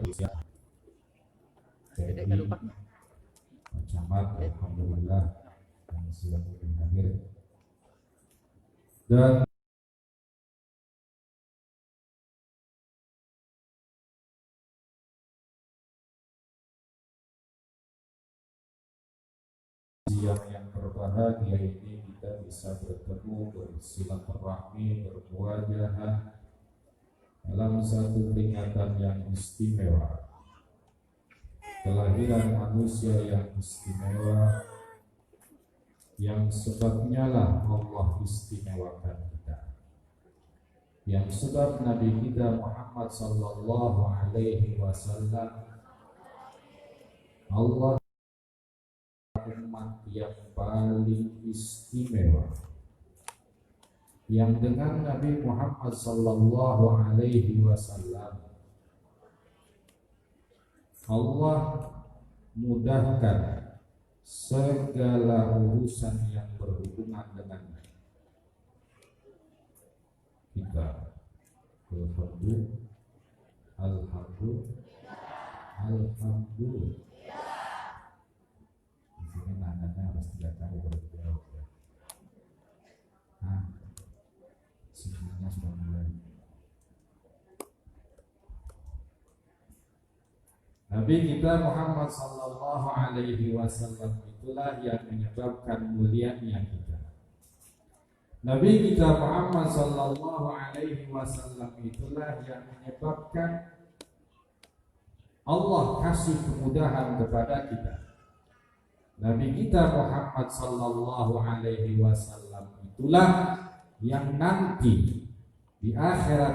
usia. Jadi Camat alhamdulillah yang sudah hadir. Dan yang berbahagia ini kita bisa bertemu, bersilaturahmi, bermuajahah dalam satu peringatan yang istimewa, kelahiran manusia yang istimewa, yang sebabnya lah Allah istimewakan kita, yang sebab Nabi kita Muhammad sallallahu alaihi wasallam Allah umat yang paling istimewa, yang dengan Nabi Muhammad sallallahu alaihi wasallam Allah mudahkan segala urusan yang berhubungan dengan kita. Alhamdulillah. Di sini nandanya harus tidak tahu berjauh. Sebenarnya sudah mulai. Nabi kita Muhammad sallallahu alaihi wasallam itulah yang menyebabkan mulianya kita. Nabi kita Muhammad sallallahu alaihi wasallam itulah yang menyebabkan Allah kasih kemudahan kepada kita. Nabi kita Muhammad sallallahu alaihi wasallam itulah yang nanti di akhirat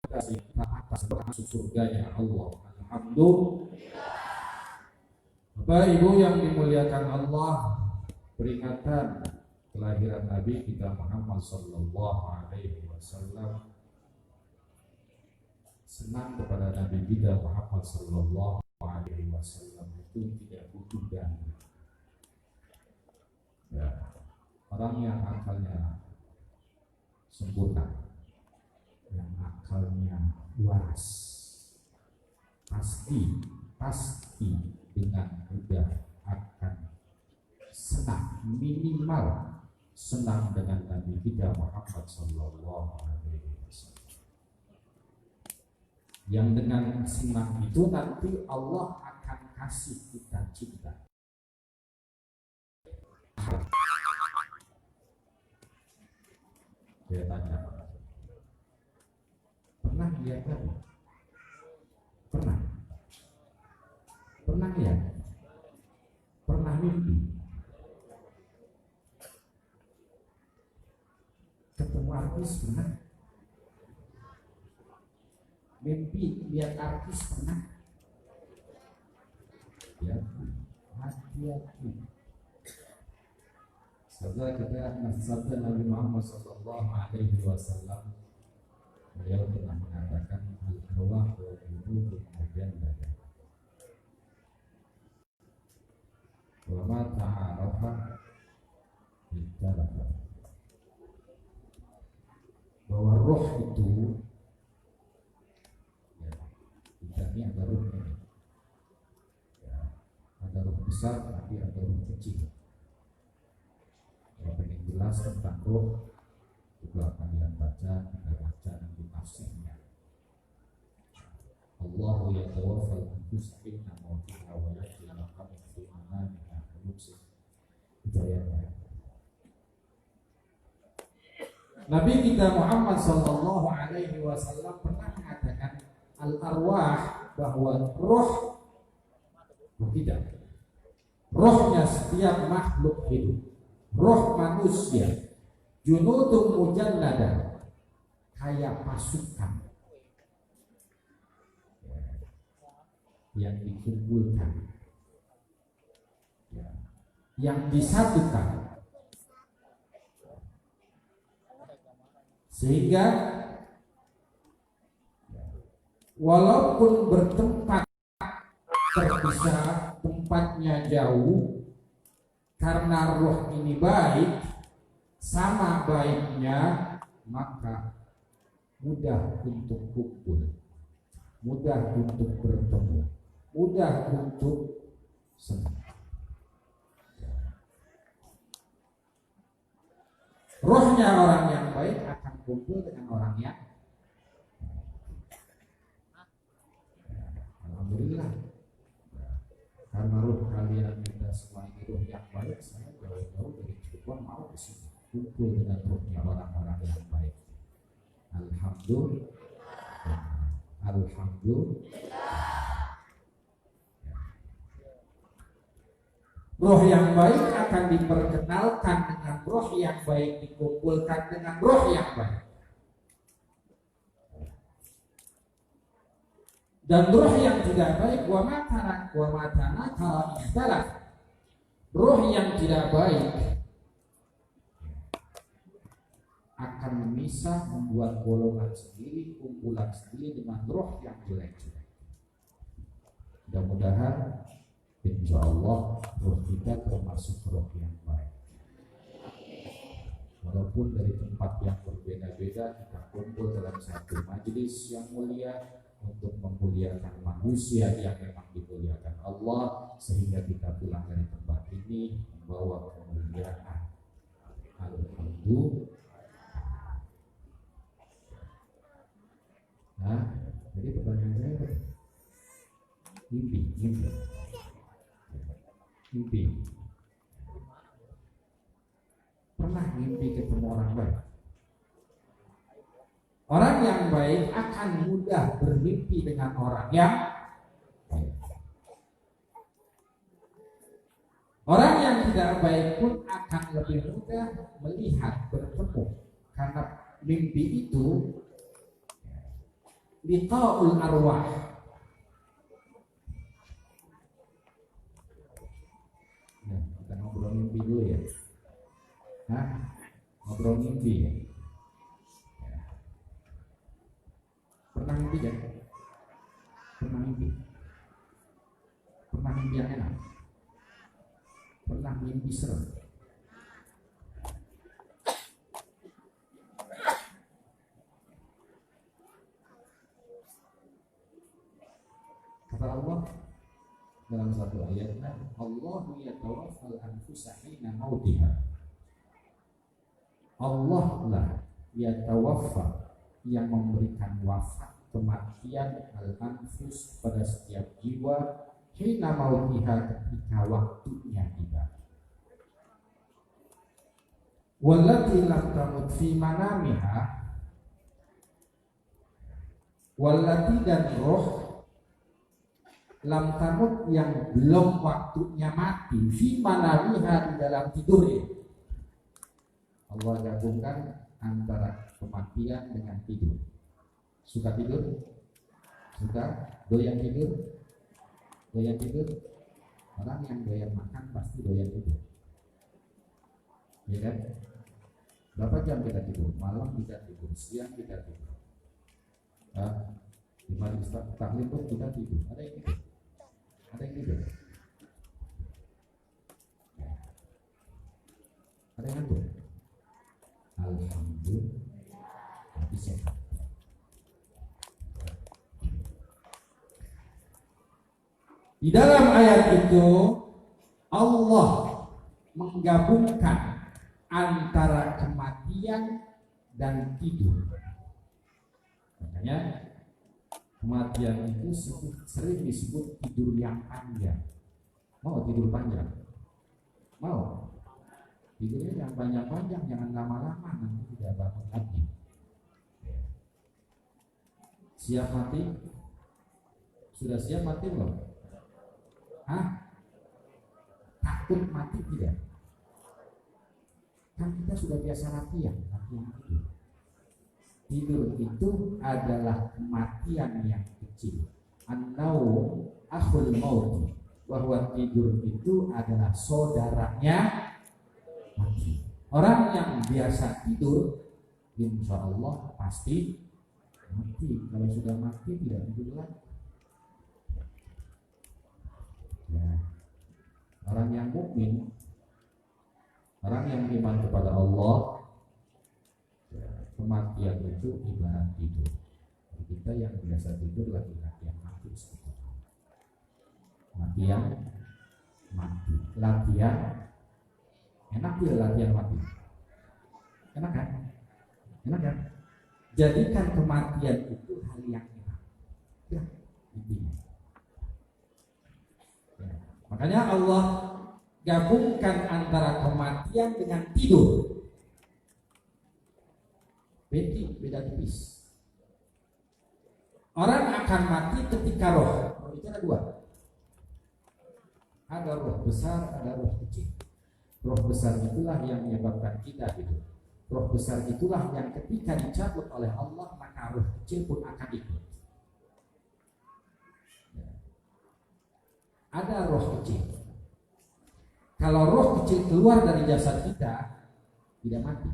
atas masuk surganya Allah. Alhamdulillah. Bapak Ibu yang dimuliakan Allah, peringatan kelahiran Nabi kita Muhammad sallallahu alaihi wasallam, senang kepada Nabi kita Muhammad sallallahu alaihi wasallam itu tidak butuh dalil. Ya, orang yang akalnya sempurna, yang akalnya waras, pasti dengan mudah akan senang, minimal senang dengan Nabi kita Muhammad sallallahu alaihi wasallam. Yang dengan senang itu nanti Allah akan kasih kita cinta. Saya tanya, pernah lihat Nabi? Pernah lihat? Pernah mimpi? Ketemu artis pernah? Mimpi lihat artis pernah? Ya, hati-hati. Sabda Nabi Muhammad sallallahu alaihi wasallam, beliau pernah mengatakan al-arwah wa al-qulub mujannada. Wa ma ta'arafa bittalafa. Bahwa roh itu ini ada ruhnya, ya, ada ruh besar tapi ada ruh kecil. Kalau ingin jelas tentang roh, juga kalian baca, kita baca nanti tafsirnya. Allahu yatawaffal anfusa hina mautiha wa yahyi al-qamar fi manamiha wa yumsik. Itu ayatnya. Nabi kita Muhammad sallallahu alaihi wasallam pernah mengatakan al-arwah, bahwa roh tidak. Rohnya setiap makhluk hidup, roh manusia, junudun mujannada, kayak pasukan yang dikumpulkan, yang disatukan, sehingga walaupun bertempat terpisah, tempatnya jauh, karena roh ini baik, sama baiknya maka mudah untuk kumpul, mudah untuk bertemu, mudah untuk senang. Rohnya orang yang baik akan kumpul dengan orang yang alhamdulillah. Karena roh kalian kita semua ini roh yang baik, saya jauh-jauh dari Cirebon mau ke sini kumpul dengan rohnya orang-orang yang baik. Alhamdulillah. Roh yang baik akan diperkenalkan dengan roh yang baik, dikumpulkan dengan roh yang baik. Dan roh yang tidak baik, wa matana ikhtilaf. Roh yang tidak baik akan memisah, membuat golongan sendiri, kumpulan sendiri dengan roh yang jelek-jelek. Mudah-mudahan insya Allah roh kita termasuk roh yang baik. Walaupun dari tempat yang berbeda-beda, kita kumpul dalam satu majelis yang mulia untuk memuliakan manusia yang memang dimuliakan Allah, sehingga kita pulang dari tempat ini membawa kemuliaan. Alhamdulillah. Nah, jadi pertanyaan saya, mimpi. Pernah mimpi ketemu orang baik? Orang yang baik akan mudah bermimpi dengan orang yang baik. Orang yang tidak baik pun akan lebih mudah melihat, bertemu, karena mimpi itu liqa'ul arwah. Nah, kita ngobrol mimpi dulu ya. Ngobrol mimpi ya. Pernah mimpi kan? Pernah mimpi yang enak? Pernah mimpi serem? Kata Allah dalam satu ayatnya, Allahu yatawaffal anfusa hina mautiha. Allah lah yatawaffa, yang memberikan wafat, kematian, al-anfus pada setiap jiwa, hina mautiha, ketika waktunya tiba. Wallati lam tamut fi manamiha, wallati dan roh lam tamut yang belum waktunya mati, fi manamiha, di dalam tidurnya. Allah gabungkan antara kematian dengan tidur. Suka tidur? Suka? Doyan tidur? Doyan tidur? Orang yang doyan makan pasti doyan tidur. Ya kan? Berapa jam kita tidur? Malam kita tidur, siang kita tidur. Di majelis taklim pun kita tidur. Ada yang tidur? Ada yang tidur? Ada yang tidur? Alhamdulillah, tapi sehat. Di dalam ayat itu Allah menggabungkan antara kematian dan tidur. Makanya kematian itu sering disebut tidur yang panjang. Mau tidur panjang? Mau? Tidurnya yang panjang-panjang, jangan lama-lama, nanti tidak bangun lagi. Siap mati? Sudah siap mati belum? Takut mati tidak? Kan kita sudah biasa latihan tidur. Tidur itu adalah kematian yang kecil. An-naum akhul maut, bahwa tidur itu adalah saudaranya mati. Orang yang biasa tidur, insya Allah pasti mati. Kalau sudah mati tidak tidur lagi. Ya. Orang yang mukmin, orang yang iman kepada Allah, ya, kematian itu ibarat tidur. Kita yang biasa tidur laki-laki yang mati seperti itu. Latihan mati. Latihan enak ya, latihan mati. Enak kan? Enak kan? Jadikan kematian itu hal yang enak. Ya, intinya. Ya. Makanya Allah gabungkan antara kematian dengan tidur. Beda tipis. Orang akan mati ketika roh itu ada dua. Ada roh besar, ada roh kecil. Roh besar itulah yang menyebabkan kita hidup. Roh besar itulah yang ketika dicabut oleh Allah maka roh kecil pun akan ikut. Ada roh kecil. Kalau roh kecil keluar dari jasad kita tidak mati,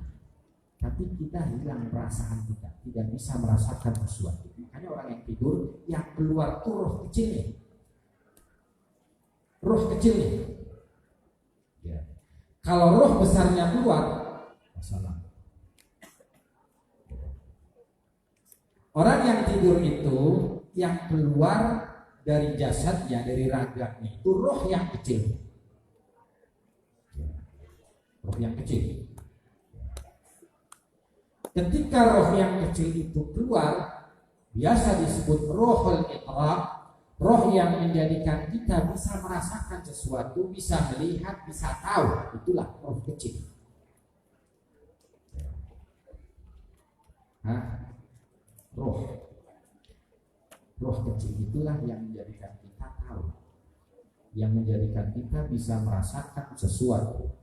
tapi kita hilang perasaan kita, tidak bisa merasakan sesuatu. Makanya orang yang tidur, yang keluar itu roh kecilnya. Roh kecilnya. Ya. Kalau roh besarnya keluar, masalah. Orang yang tidur itu, yang keluar dari jasadnya, dari raganya, itu roh yang kecil. Roh yang kecil. Ketika roh yang kecil itu keluar, biasa disebut rohul iqrar, roh yang menjadikan kita bisa merasakan sesuatu, bisa melihat, bisa tahu. Itulah roh kecil. Roh kecil itulah yang menjadikan kita tahu, yang menjadikan kita bisa merasakan sesuatu,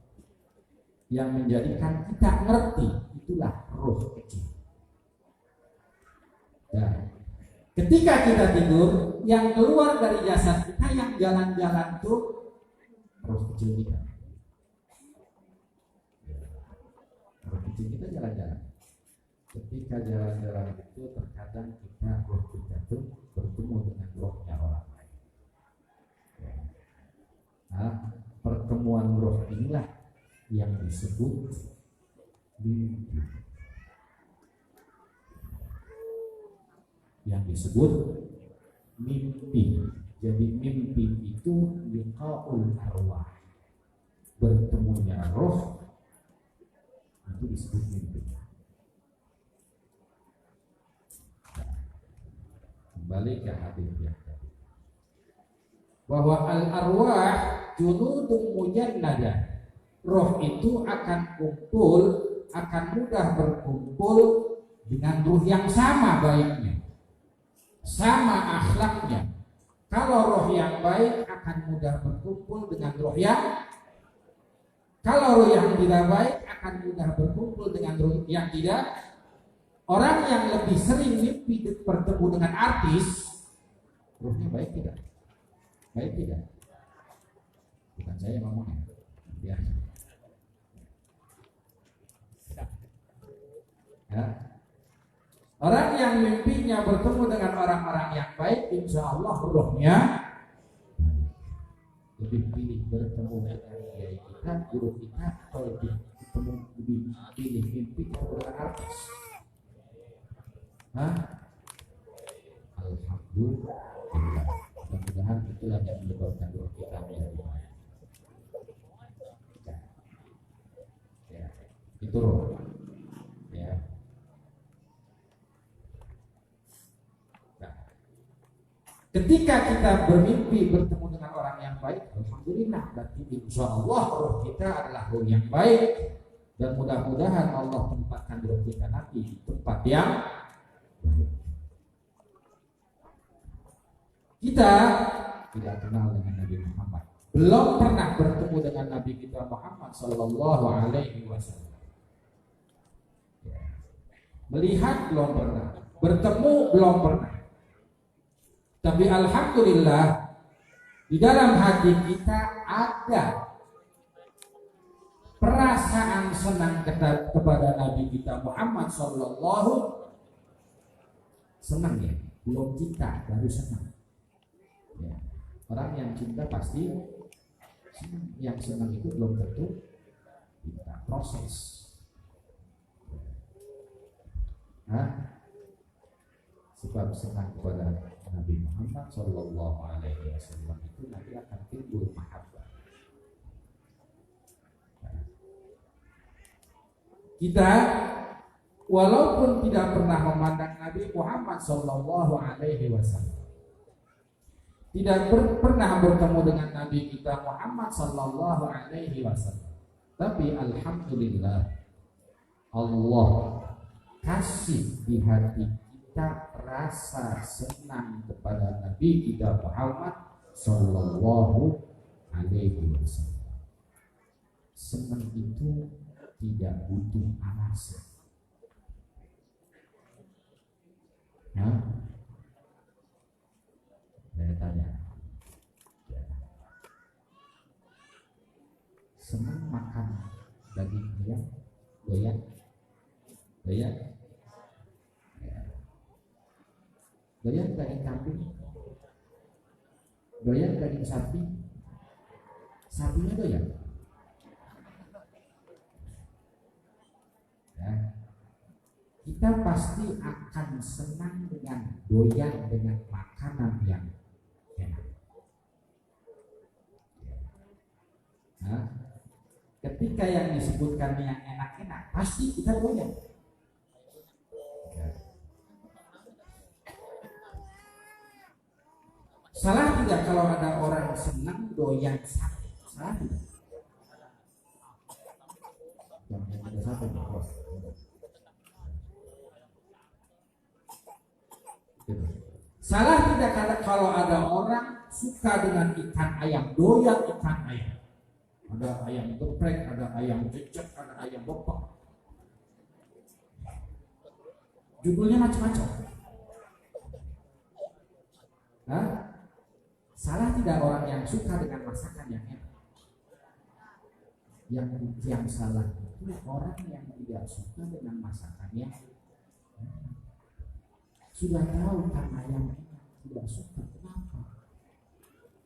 yang menjadikan kita ngerti. Itulah roh kecil. Dan ketika kita tidur, yang keluar dari jasad kita, yang jalan-jalan itu roh kecil kita. Roh kecil kita jalan-jalan. Ketika jalan-jalan itu terkadang kita roh kita itu bertemu dengan rohnya orang lain. Nah, pertemuan roh inilah yang disebut mimpi. Yang disebut mimpi. Jadi mimpi itu liqa'ul arwah, bertemunya roh, itu disebut mimpi. Kembali ke hadis yang tadi, bahwa al arwah junudun mujannadah. Roh itu akan kumpul, akan mudah berkumpul dengan ruh yang sama baiknya, sama akhlaknya. Kalau roh yang baik akan mudah berkumpul dengan roh yang, kalau roh yang tidak baik akan mudah berkumpul dengan roh yang tidak. Orang yang lebih sering mimpi bertemu dengan artis, rohnya baik tidak? Baik tidak? Bukan saya ngomongnya. Ya. Ya. Orang yang mimpinya bertemu dengan orang-orang yang baik, insya Allah rohnya lebih pilih bertemu dengan kiai kita, guru kita, atau lebih pilih mimpi dengan artis. Alhamdulillah. Mudah-mudahan itulah yang menyebabkan roh kita menjadi baik. Ya, itu roh. Ya. Ketika kita bermimpi bertemu dengan orang yang baik, alhamdulillah, berarti insya Allah roh kita adalah roh yang baik, dan mudah-mudahan Allah tempatkan roh kita nanti di tempat yang baik. Kita tidak kenal dengan Nabi Muhammad, belum pernah bertemu dengan Nabi kita Muhammad Sallallahu Alaihi Wasallam. Melihat belum pernah, bertemu belum pernah. Tapi alhamdulillah di dalam hati kita ada perasaan senang kepada Nabi kita Muhammad Sallallahu. Senang ya, belum cinta baru senang. Ya. Orang yang cinta pasti senang, yang senang itu belum tentu kita proses. Sebab senang kepada Nabi Muhammad Sallallahu Alaihi Wasallam itu nanti akan timbul mahabbah. Kita walaupun tidak pernah memandang Nabi Muhammad Sallallahu Alaihi Wasallam, tidak pernah bertemu dengan Nabi kita Muhammad Sallallahu Alaihi Wasallam, tapi alhamdulillah Allah kasih di hati kita rasa senang kepada Nabi kita Muhammad Sallallahu Alaihi Wasallam. Senang itu tidak butuh alasan. Saya tanya, senang makan daging ayam, doyan? Doyan daging kambing, doyan daging sapi, sapinya doyan. Ya. Kita pasti akan senang dengan doyan dengan makanan yang enak. Nah, ketika yang disebutkan yang enak-enak, pasti kita doyan. Salah tidak kalau ada orang senang doyan sate? Salah tidak? Yang ada sate bos. Salah tidak kalau ada orang suka dengan ikan ayam, doyan ikan ayam. Ada ayam geprek, ada ayam cecek, ada ayam bopok. Judulnya macam-macam. Salah tidak orang yang suka dengan masakan yang enak? Yang salah itu orang yang tidak suka dengan masakan yang sudah tahu ikan ayam tidak suka, kenapa?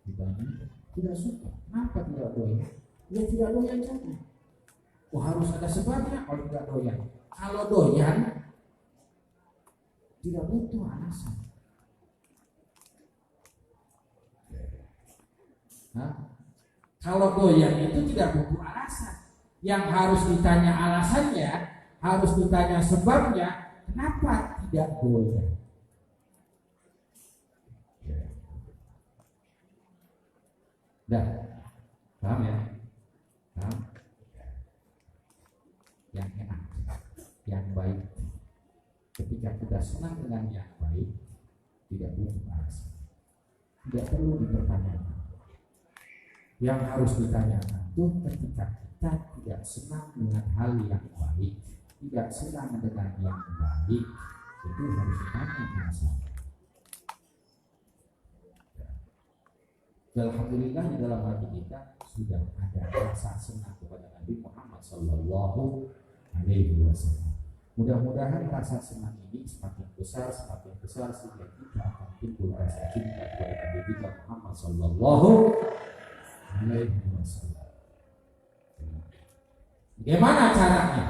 Ditanya, tidak suka, kenapa tidak doyan? Ya tidak doyan saja. Harus ada sebabnya kalau tidak doyan. Kalau doyan tidak butuh alasan. Kalau doyan itu tidak butuh alasan. Yang harus ditanya alasannya, harus ditanya sebabnya, kenapa tidak doyan. Dah, paham ya? Paham? Yang enak, yang baik. Ketika kita senang dengan yang baik, tidak butuh alasan, tidak perlu dipertanyakan. Yang harus ditanyakan itu ketika kita tidak senang dengan hal yang baik, tidak senang dengan yang baik, itu harus ditanya alasan. Alhamdulillah di dalam hati kita sudah ada rasa senang kepada Nabi Muhammad Sallallahu Alaihi Wasallam. Mudah-mudahan rasa senang ini semakin besar sehingga kita akan timbul rasa cinta kepada Nabi kita Muhammad Sallallahu Alaihi Wasallam. Bagaimana caranya?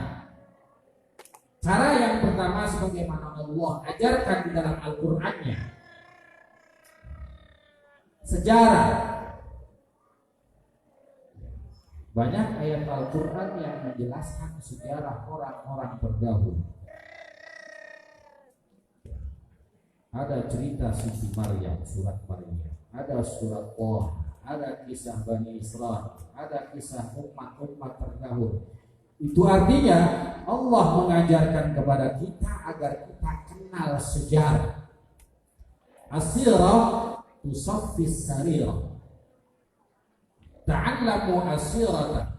Cara yang pertama sebagaimana Allah ajarkan di dalam Al-Qur'annya. Sejarah. Banyak ayat Al-Quran yang menjelaskan sejarah orang-orang terdahulu. Ada cerita Siti Maryam, surat Maryam. Ada surat Toha, ada kisah Bani Israel, ada kisah umat-umat terdahulu. Itu artinya Allah mengajarkan kepada kita agar kita kenal sejarah. As-sirah tusaffis sarirah. Ta'allamu as-sirata.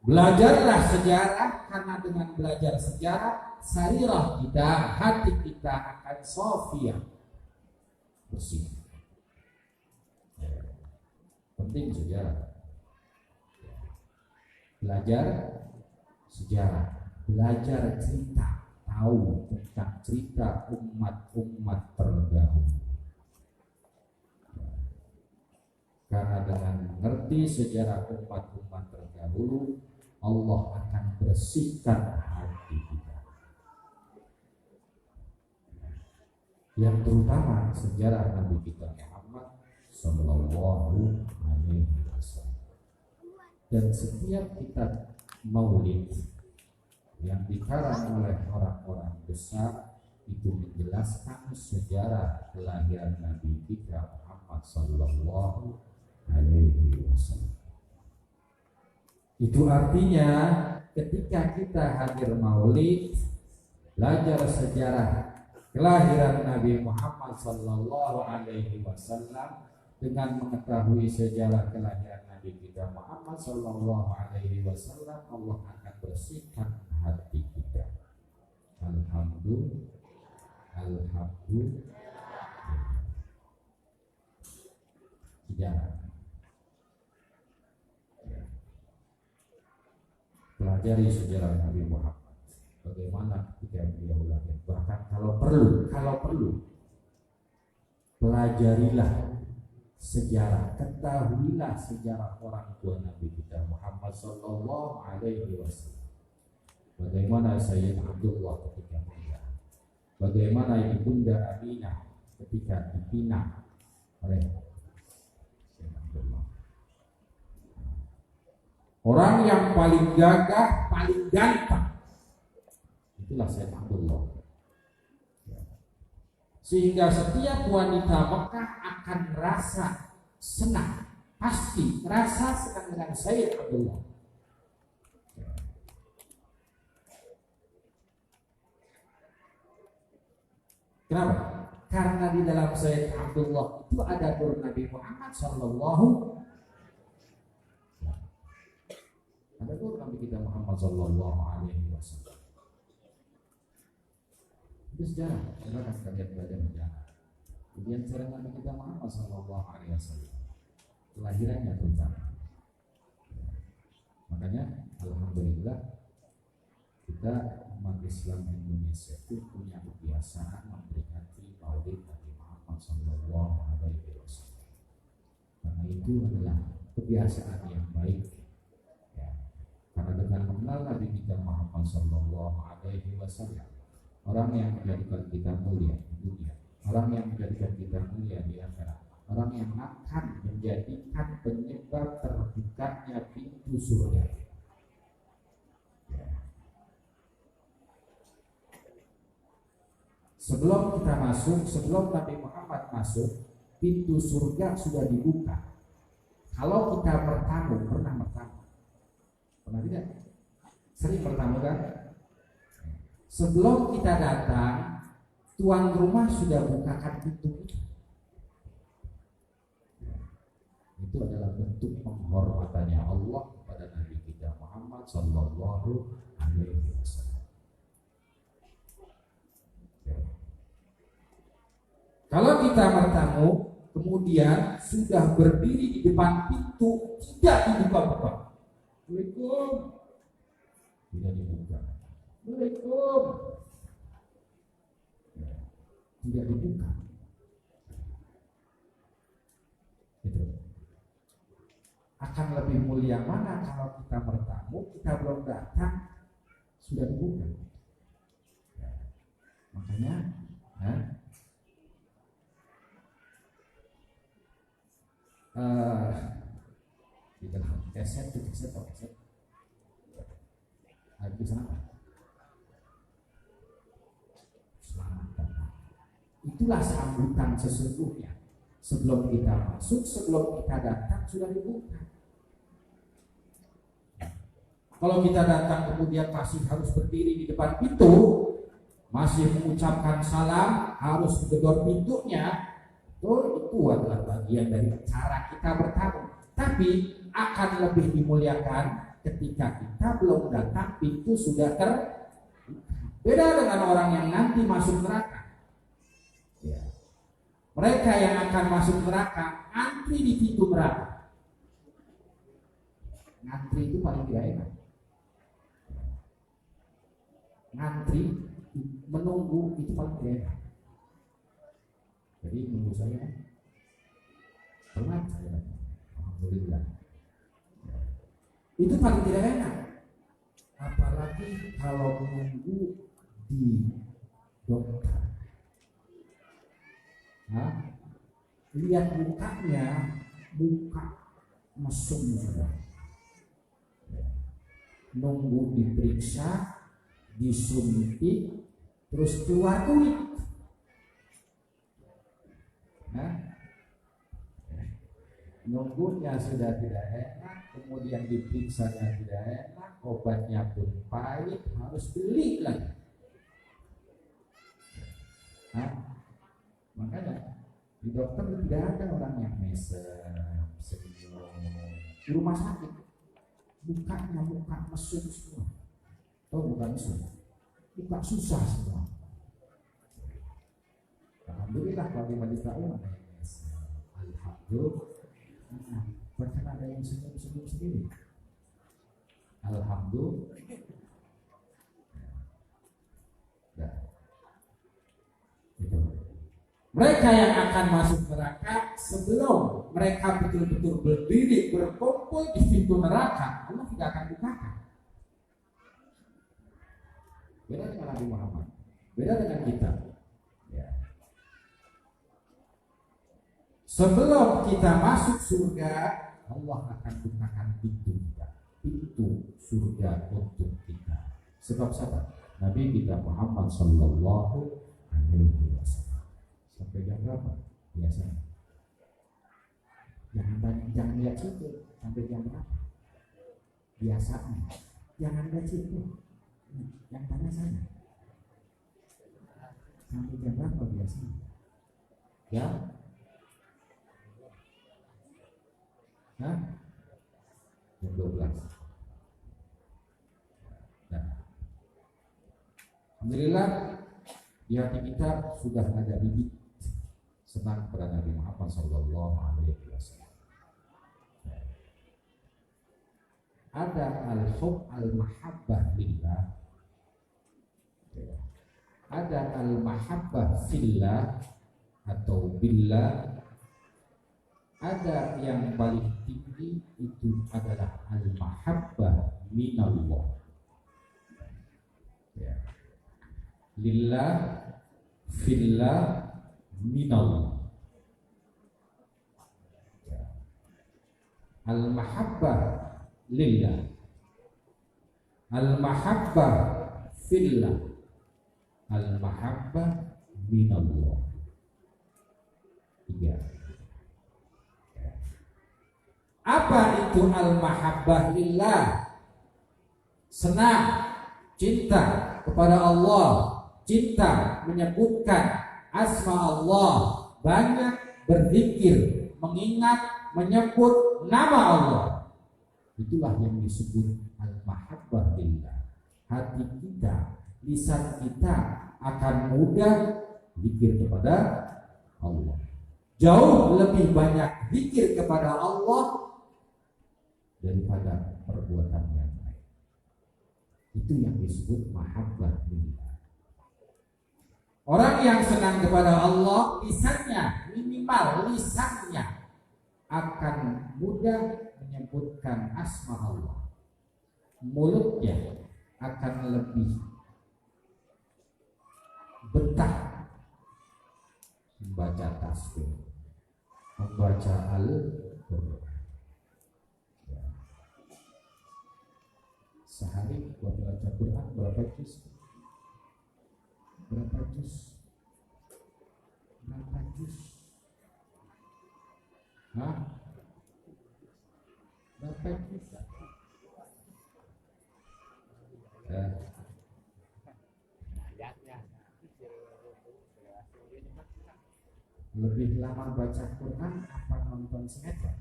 Belajarlah sejarah, karena dengan belajar sejarah sarirah kita, hati kita akan sofia, bersih. Penting sejarah. Belajar sejarah, belajar cerita, tahu tentang cerita umat-umat terdahulu. Karena dengan mengerti sejarah umat-umat terdahulu, Allah akan bersihkan hati kita. yang terutama sejarah Nabi kita Muhammad Sallallahu Alaihi Wasallam. Dan setiap kitab Maulid yang dikarang oleh orang-orang besar itu menjelaskan sejarah kelahiran Nabi kita Muhammad Sallallahu Alaihi Wasallam. Itu artinya ketika kita hadir Maulid, belajar sejarah kelahiran Nabi Muhammad Sallallahu Alaihi Wasallam, dengan mengetahui sejarah kelahiran Nabi kita Muhammad Sallallahu Alaihi Wasallam, Allah akan bersihkan hati kita. Alhamdulillah. Sejarah. Pelajari sejarah Nabi Muhammad. Bagaimana ketika beliau lahir. Bahkan kalau perlu, pelajarilah sejarah, ketahuilah sejarah orang tua Nabi kita Muhammad Sallallahu Alaihi Wasallam. Bagaimana Sayyidina Abdullah ketika muda, bagaimana Ibunda Aminah ketika dipinang oleh Sayyidina Abdullah. Orang yang paling gagah, paling ganteng, itulah Sayyidina Abdullah. Sehingga setiap wanita Mekah akan merasa senang, pasti merasa senang dengan Sayyidina Abdullah. Kenapa? Karena di dalam Sayyidina Abdullah itu ada nur Nabi Muhammad Sallallahu. Ada nur Nabi kita Muhammad Sallallahu Alaihi Wasallam. Itu sejarah, silakan kalian belajar sejarah. Kemudian sejarah Nabi kita Muhammad Sallallahu Alaihi Wasallam, kelahirannya terutama. Makanya alhamdulillah kita umat Islam Indonesia itu punya kebiasaan memperingati Maulid Nabi Muhammad Sallallahu Alaihi Wasallam. Karena itu adalah kebiasaan yang baik. Ya. Karena dengan mengenal Nabi kita Muhammad Sallallahu Alaihi Wasallam, orang yang menjadikan kita mulia di dunia, orang yang menjadikan kita mulia di akhirat, orang yang akan menjadikan penyebab terbukanya pintu surga. Ya. Sebelum kita masuk, sebelum Nabi Muhammad masuk, pintu surga sudah dibuka. Kalau kita bertamu, pernah bertamu? Pernah tidak? Sering bertamu kan? Sebelum kita datang, tuan rumah sudah bukakan pintu itu. Itu adalah bentuk penghormatannya Allah kepada Nabi kita Muhammad Sallallahu Alaihi Wasallam. Kalau kita bertamu, kemudian sudah berdiri di depan pintu, tidak dibuka-buka. Assalamualaikum. Tidak dibuka. Assalamualaikum. Ya, tidak dibuka. Gitu. Akan lebih mulia mana kalau kita bertamu, kita belum datang, sudah dibuka. Ya. Makanya, di dalam keset. Ada di sana. Selamat datang. Itulah sambutan sesungguhnya. Sebelum kita masuk, sebelum kita datang sudah dibuka. Kalau kita datang kemudian masih harus berdiri di depan pintu, masih mengucapkan salam, harus menggedor pintunya, itu adalah bagian dari cara kita bertamu. Tapi akan lebih dimuliakan ketika kita belum datang, pintu sudah terbuka. Beda dengan orang yang nanti masuk neraka. Ya. Mereka yang akan masuk neraka antri di pintu neraka. Ngantri itu paling tidak enak. Ngantri, menunggu itu paling tidak enak. Jadi menunggu saya pernah saya, alhamdulillah. Itu paling tidak enak. Apalagi kalau menunggu di dokter. Hah? Lihat mukanya, muka mesum sudah. Nunggu diperiksa, disuntik, terus keluar duit. Nunggunya sudah tidak enak, kemudian diperiksanya tidak enak, obatnya pun pahit, harus beli lagi. Makanya di dokter tidak ada orang yang mesem, senyum. Di rumah sakit mukanya muka mesum semua. Bukan mesum, muka susah semua. Alhamdulillah bagi majelis taklim ada yang mesem. Alhamdulillah. Bahkan ada yang senyum-senyum sendiri. Alhamdulillah. Itu. Mereka yang akan masuk neraka sebelum mereka betul-betul berdiri berkumpul di pintu neraka, Allah tidak akan bukakan. Beda dengan Nabi Muhammad, beda dengan kita. Ya. Sebelum kita masuk surga, Allah akan bukakan pintu kita, pintu surga untuk kita. Sebab siapa? Nabi kita Muhammad Sallallahu Alaihi Wasallam. Sampai jam berapa? Biasanya. Jangan lihat situ. Sampai jam berapa? Biasanya. Jangan lihat situ. Yang tanya saya. Sampai jam berapa biasanya? Ya? Hah? Jam 12. Nah. Alhamdulillah di hati kita sudah ada bibit senang kepada Nabi Muhammad Sallallahu Alaihi Wasallam. Ada al-hub al-mahabbah lillah, ada al-mahabbah fillah atau billah, ada yang paling tinggi itu adalah al-mahabbah minallah. Lillah, fillah, minallah. Al-mahabbah lillah, al-mahabbah fillah, al-mahabbah minallah. Tiga. Apa itu al-mahabbah lillah? Senang, cinta kepada Allah, cinta menyebutkan asma Allah, banyak berzikir, mengingat, menyebut nama Allah. Itulah yang disebut al-mahabbah lillah. Hati kita, lisan kita akan mudah zikir kepada Allah. Jauh lebih banyak zikir kepada Allah daripada perbuatan yang lain. Itu yang disebut mahabbah lillah. Orang yang senang kepada Allah, lisannya, minimal lisannya akan mudah menyebutkan asma Allah. Mulutnya akan lebih betah membaca tasbih, membaca Al-Quran. Sehari buat baca Quran berapa juz? Berapa juz? Berapa juz? Hah? Berapa juz? Lebih lama baca Quran apa nonton sinetron?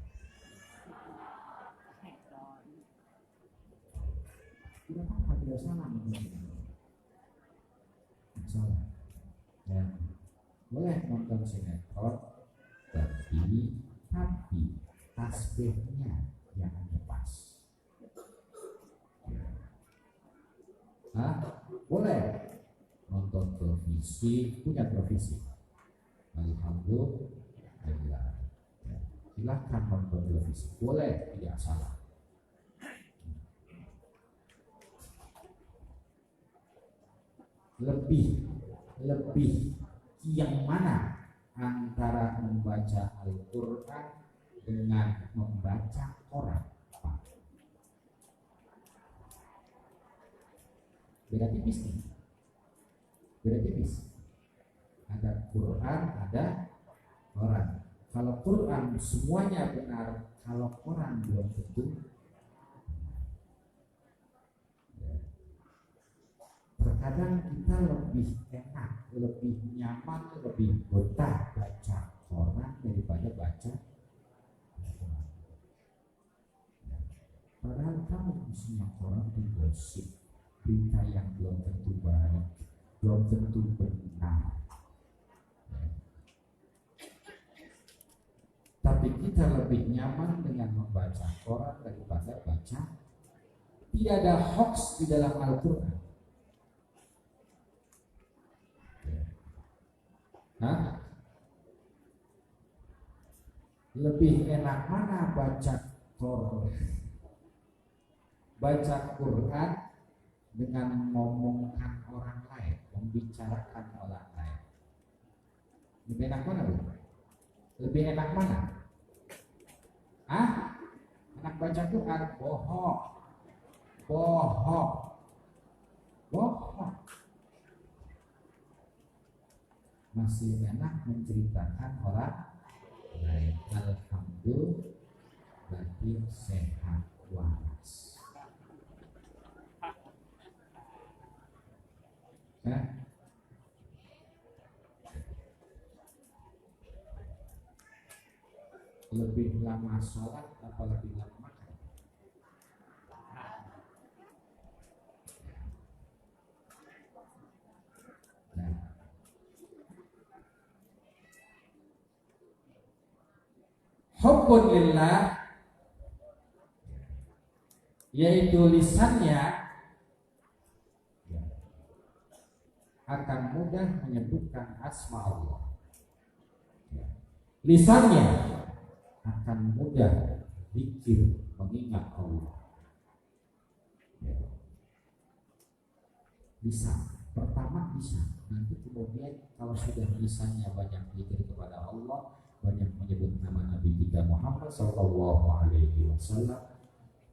Tidak apa-apa, tidak salah nonton sinetron. Salah. Ya. Boleh nonton sinetron, tapi tasbihnya yang pas. Boleh nonton televisi, punya televisi. Alhamdulillah. Ya. Silakan nonton televisi, boleh, tidak salah. Lebih yang mana antara membaca Al-Quran dengan membaca Quran? Beda tipis nih. Beda tipis. Ada Quran, ada Quran. Kalau Quran semuanya benar, kalau Quran belum tentu. Terkadang kita lebih enak, lebih nyaman, lebih betah baca Quran daripada baca Quran. Padahal kamu isinya Quran itu gosip, berita yang belum tentu baik, belum tentu benar. Tapi kita lebih nyaman dengan membaca Quran daripada baca. Tidak ada hoax di dalam Al-Quran. Hah? Lebih enak mana baca Quran? Baca Quran dengan ngomongkan orang lain, membicarakan orang lain. Lebih enak mana, Bu? Lebih enak mana? Hah? Enak baca Quran? Bohong. Bohong. Bohong. Masih enak menceritakan orang lain. Alhamdulillah, berarti sehat waras. Lebih lama sholat apa lebih lama makan? Nah, hubbun lillah, yaitu lisannya akan mudah menyebutkan asma Allah. Lisannya akan mudah zikir mengingat Allah. Lisan pertama lisan, nanti kemudian kalau sudah lisannya banyak zikir kepada Allah, banyak menyebut nama Nabi kita Muhammad Sallallahu Alaihi Wasallam,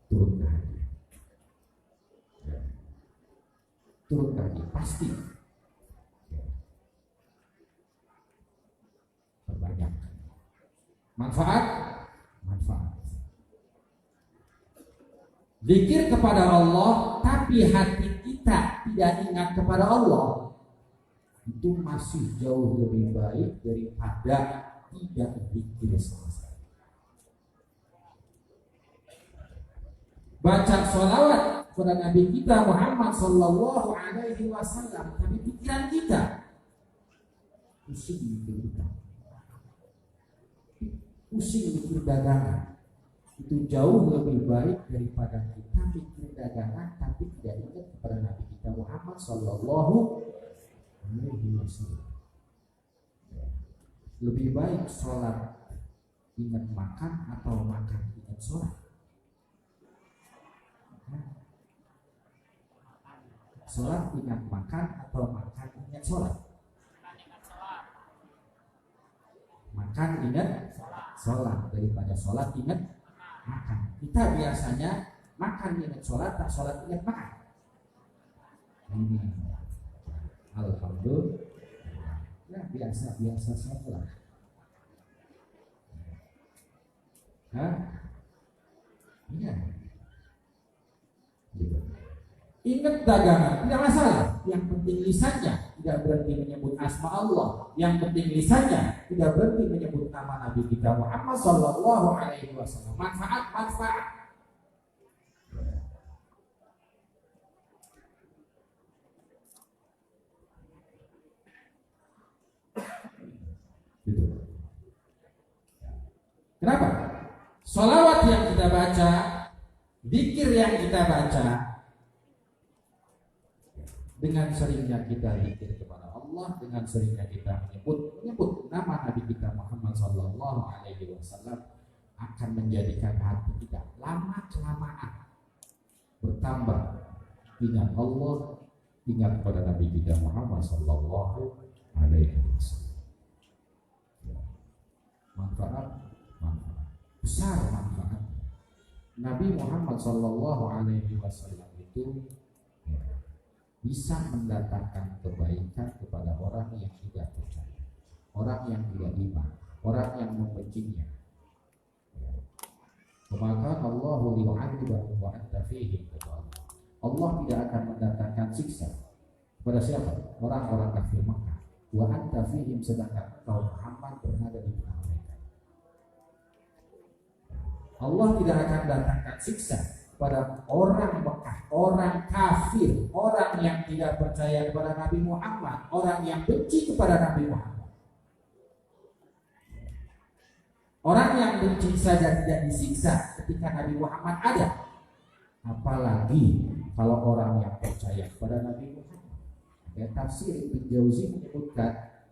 turun lagi, turun lagi pasti. Perbanyak manfaat. Zikir kepada Allah, tapi hati kita tidak ingat kepada Allah, itu masih jauh lebih baik daripada tidak zikir sama sekali. Baca sholawat kepada Nabi kita Muhammad Sallallahu Alaihi Wasallam, tapi pikiran kita pusing mikir kita, pusing mikir dagangan, itu jauh lebih baik daripada kita mikir dagangan tapi tidak ingat kepada Nabi kita Muhammad Sallallahu Alaihi Wasallam. Lebih baik sholat ingat makan atau makan ingat sholat? Sholat ingat makan atau makan ingat sholat? Makan ingat sholat daripada sholat ingat makan. Kita biasanya makan ingat sholat, tak sholat ingat makan. Alhamdulillah. Ya biasa saja. Hah? Iya. Gitu. Ingat dagangan, tidak masalah. Yang penting lisannya tidak berhenti menyebut asma Allah. Yang penting lisannya tidak berhenti menyebut nama Nabi kita Muhammad Sallallahu Alaihi Wasallam. Manfaat. Gitu. Kenapa? Sholawat yang kita baca, zikir yang kita baca, dengan seringnya kita zikir kepada Allah, dengan seringnya kita menyebut nama Nabi kita Muhammad Sallallahu Alaihi Wasallam, akan menjadikan hati kita lama kelamaan bertambah ingat Allah, ingat kepada Nabi kita Muhammad Sallallahu Alaihi Wasallam. manfaat besar manfaat. Nabi Muhammad Shallallahu Alaihi Wasallam itu bisa mendatangkan kebaikan kepada orang yang tidak percaya, orang yang tidak iman, orang yang membencinya. Maka Allah liyu'adzibahum wa anta fihim. Allah tidak akan mendatangkan siksa kepada siapa? Orang-orang kafir Makkah. Wa anta fihim, sedangkan kaum Muhammad berada di tengah mereka. Allah tidak akan datangkan siksa pada orang Mekah, orang kafir, orang yang tidak percaya kepada Nabi Muhammad, orang yang benci kepada Nabi Muhammad. Orang yang benci saja tidak disiksa ketika Nabi Muhammad ada, apalagi kalau orang yang percaya kepada Nabi Muhammad. Ya, tafsir Ibnu Jauzi menyebutkan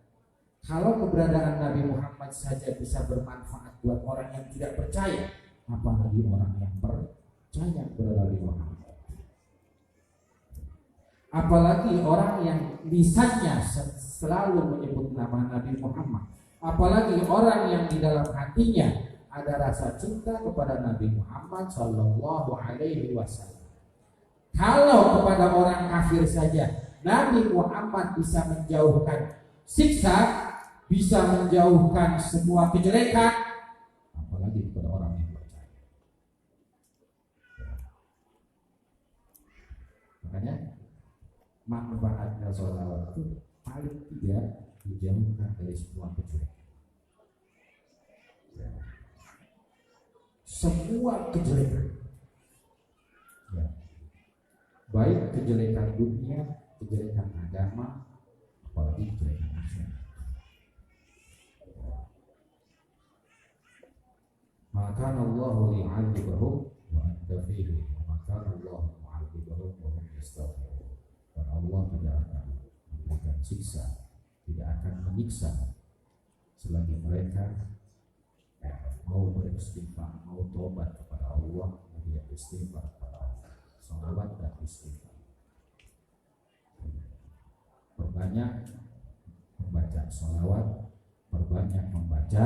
kalau keberadaan Nabi Muhammad saja bisa bermanfaat buat orang yang tidak percaya, apalagi orang yang percaya kepada Nabi Muhammad. Apalagi orang yang lisannya selalu menyebut nama Nabi Muhammad, apalagi orang yang di dalam hatinya ada rasa cinta kepada Nabi Muhammad Sallallahu Alaihi Wasallam. Kalau kepada orang kafir saja Nabi Muhammad bisa menjauhkan siksa, bisa menjauhkan semua kejelekan, apalagi kepada orang yang percaya. Makanya manfaatnya sholawat itu paling tidak dijauhkan dari semua kejelekan. Semua kejelekan, ya. Baik kejelekan dunia, kejelekan agama, apalagi kejelekan akhirat. Maka Allah li'adzibahum wa anta fihim, maka Allah mu'adzibahum wa hum yastaghfirun. Dan Allah tidak akan memberikan siksa, tidak akan menyiksa selagi mereka mau beristighfar, mau tobat kepada Allah, kemudian istighfar kepada Allah, salawat dan istighfar. Perbanyak membaca salawat, perbanyak membaca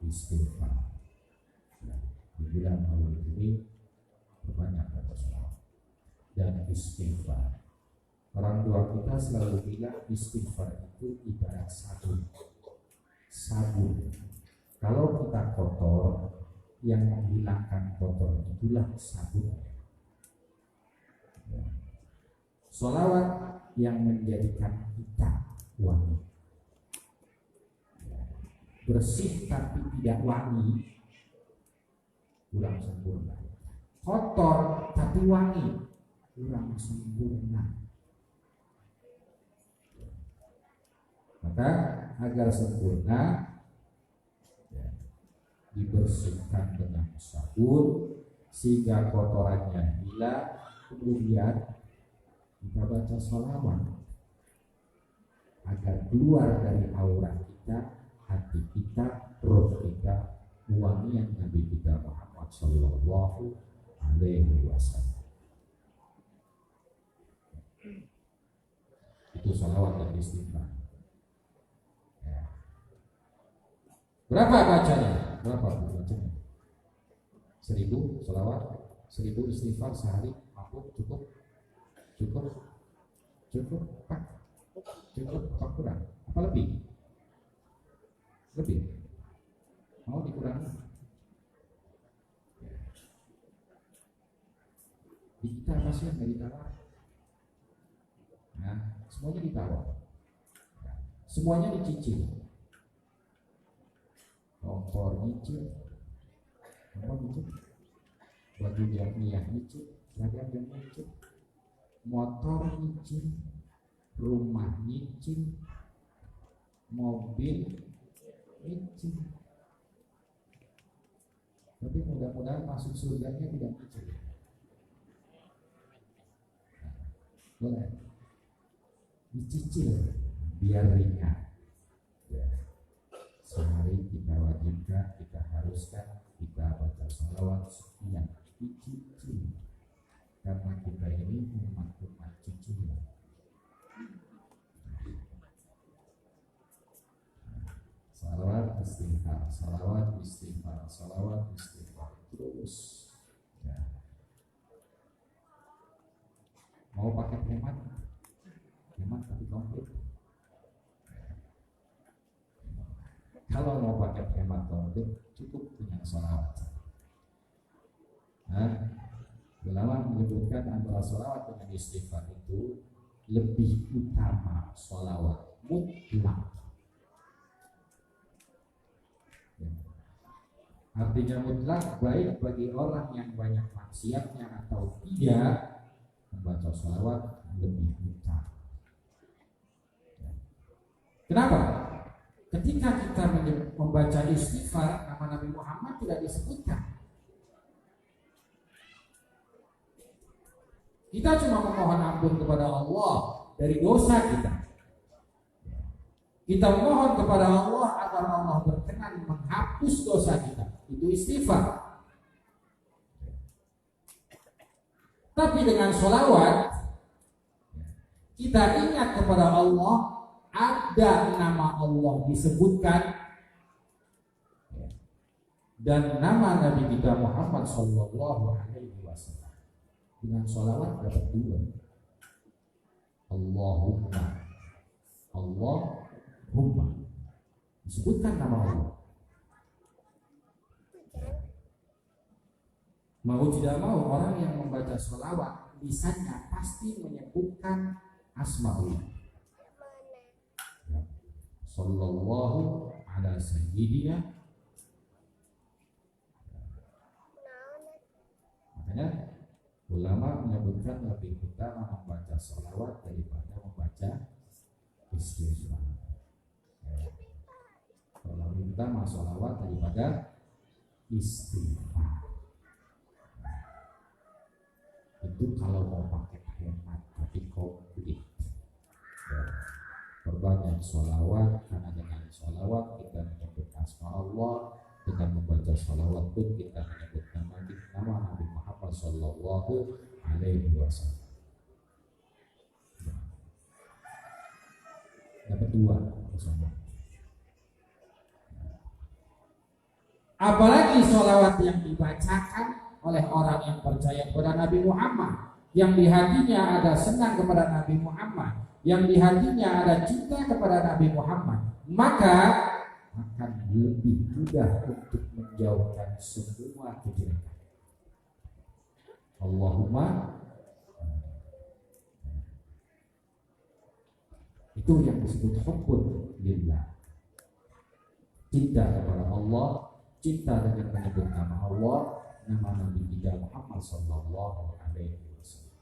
istighfar. Di bulan Maulid ini perbanyak membaca salawat dan istighfar. Orang tua kita selalu bilang istighfar itu ibarat sabun. Kalau kita kotor, yang menghilangkan kotor itulah sabun. Sholawat yang menjadikan kita wangi. Bersih tapi tidak wangi, kurang sempurna. Kotor tapi wangi, kurang sempurna. Maka agar sempurna, dibersihkan dengan sabun sehingga kotorannya hilang, kemudian kita baca sholawat agar keluar dari aura kita, hati kita, roh kita, wangian Nabi kita Muhammad Sallallahu Alaihi Wasallam. Itu sholawat dan istighfar. Berapa bacanya? Berapa bacanya? 1000 sholawat, 1000 istighfar sehari mampu? Cukup Pak? Cukup apa kurang? Apa lebih? Mau dikurangi? Kita masih nggak ditawar. Nah, semuanya ditawar, semuanya dicicil. Kompor nyicil, baju jamiah nyicil, seragam nyicil, motor nyicil, rumah nyicil, mobil nyicil. Tapi mudah-mudahan masuk surganya tidak nyicil. Boleh dicicil biar ringan. Sehari kita wajibkan, kita haruskan, kita baca sholawat sekian, dicicil. Karena kita ini umat cicilan. Sholawat salawat istighfar, salawat istighfar, salawat istighfar terus. Ya. Mau pakai hemat? Hemat tapi komplit. Kalau mau pakai hemat komplit, cukup dengan salawat. Nah, ulama menyebutkan antara salawat dengan istighfar itu lebih utama salawat mutlak. Artinya mutlak baik bagi orang yang banyak maksiatnya atau tidak, membaca sholawat lebih utama. Kenapa? Ketika kita membaca istighfar, nama Nabi Muhammad tidak disebutkan. Kita cuma memohon ampun kepada Allah dari dosa kita. Kita mohon kepada Allah agar Allah berkenan menghapus dosa kita. Itu istighfar. Tapi dengan sholawat kita ingat kepada Allah, ada nama Allah disebutkan dan nama Nabi kita Muhammad Sallallahu Alaihi Wasallam. Dengan sholawat dapat dua. Allahumma disebutkan nama Allah. Mau tidak mau orang yang membaca sholawat lisannya pasti menyebutkan asma Allah. Sallallahu ala sayyidina. Makanya ulama menyebutkan lebih utama membaca sholawat daripada membaca istighfar. Lebih utama sholawat daripada istighfar. Itu kalau mau pakai hemat, tapi komplit. Perbanyak sholawat, karena dengan sholawat kita menyebut asma Allah, dengan membaca sholawat pun kita menyebut nama Nabi Muhammad Sallallahu Alaihi Wasallam. Dapat dua bersama. Apalagi sholawat yang dibacakan oleh orang yang percaya kepada Nabi Muhammad, yang di hatinya ada senang kepada Nabi Muhammad, yang di hatinya ada cinta kepada Nabi Muhammad, maka akan lebih mudah untuk menjauhkan semua kejelekan. Allahumma, itu yang disebut hubbun lillah, cinta kepada Allah, cinta dengan menyebut nama Allah, nama Nabi kita Muhammad Sallallahu Alaihi Wasallam.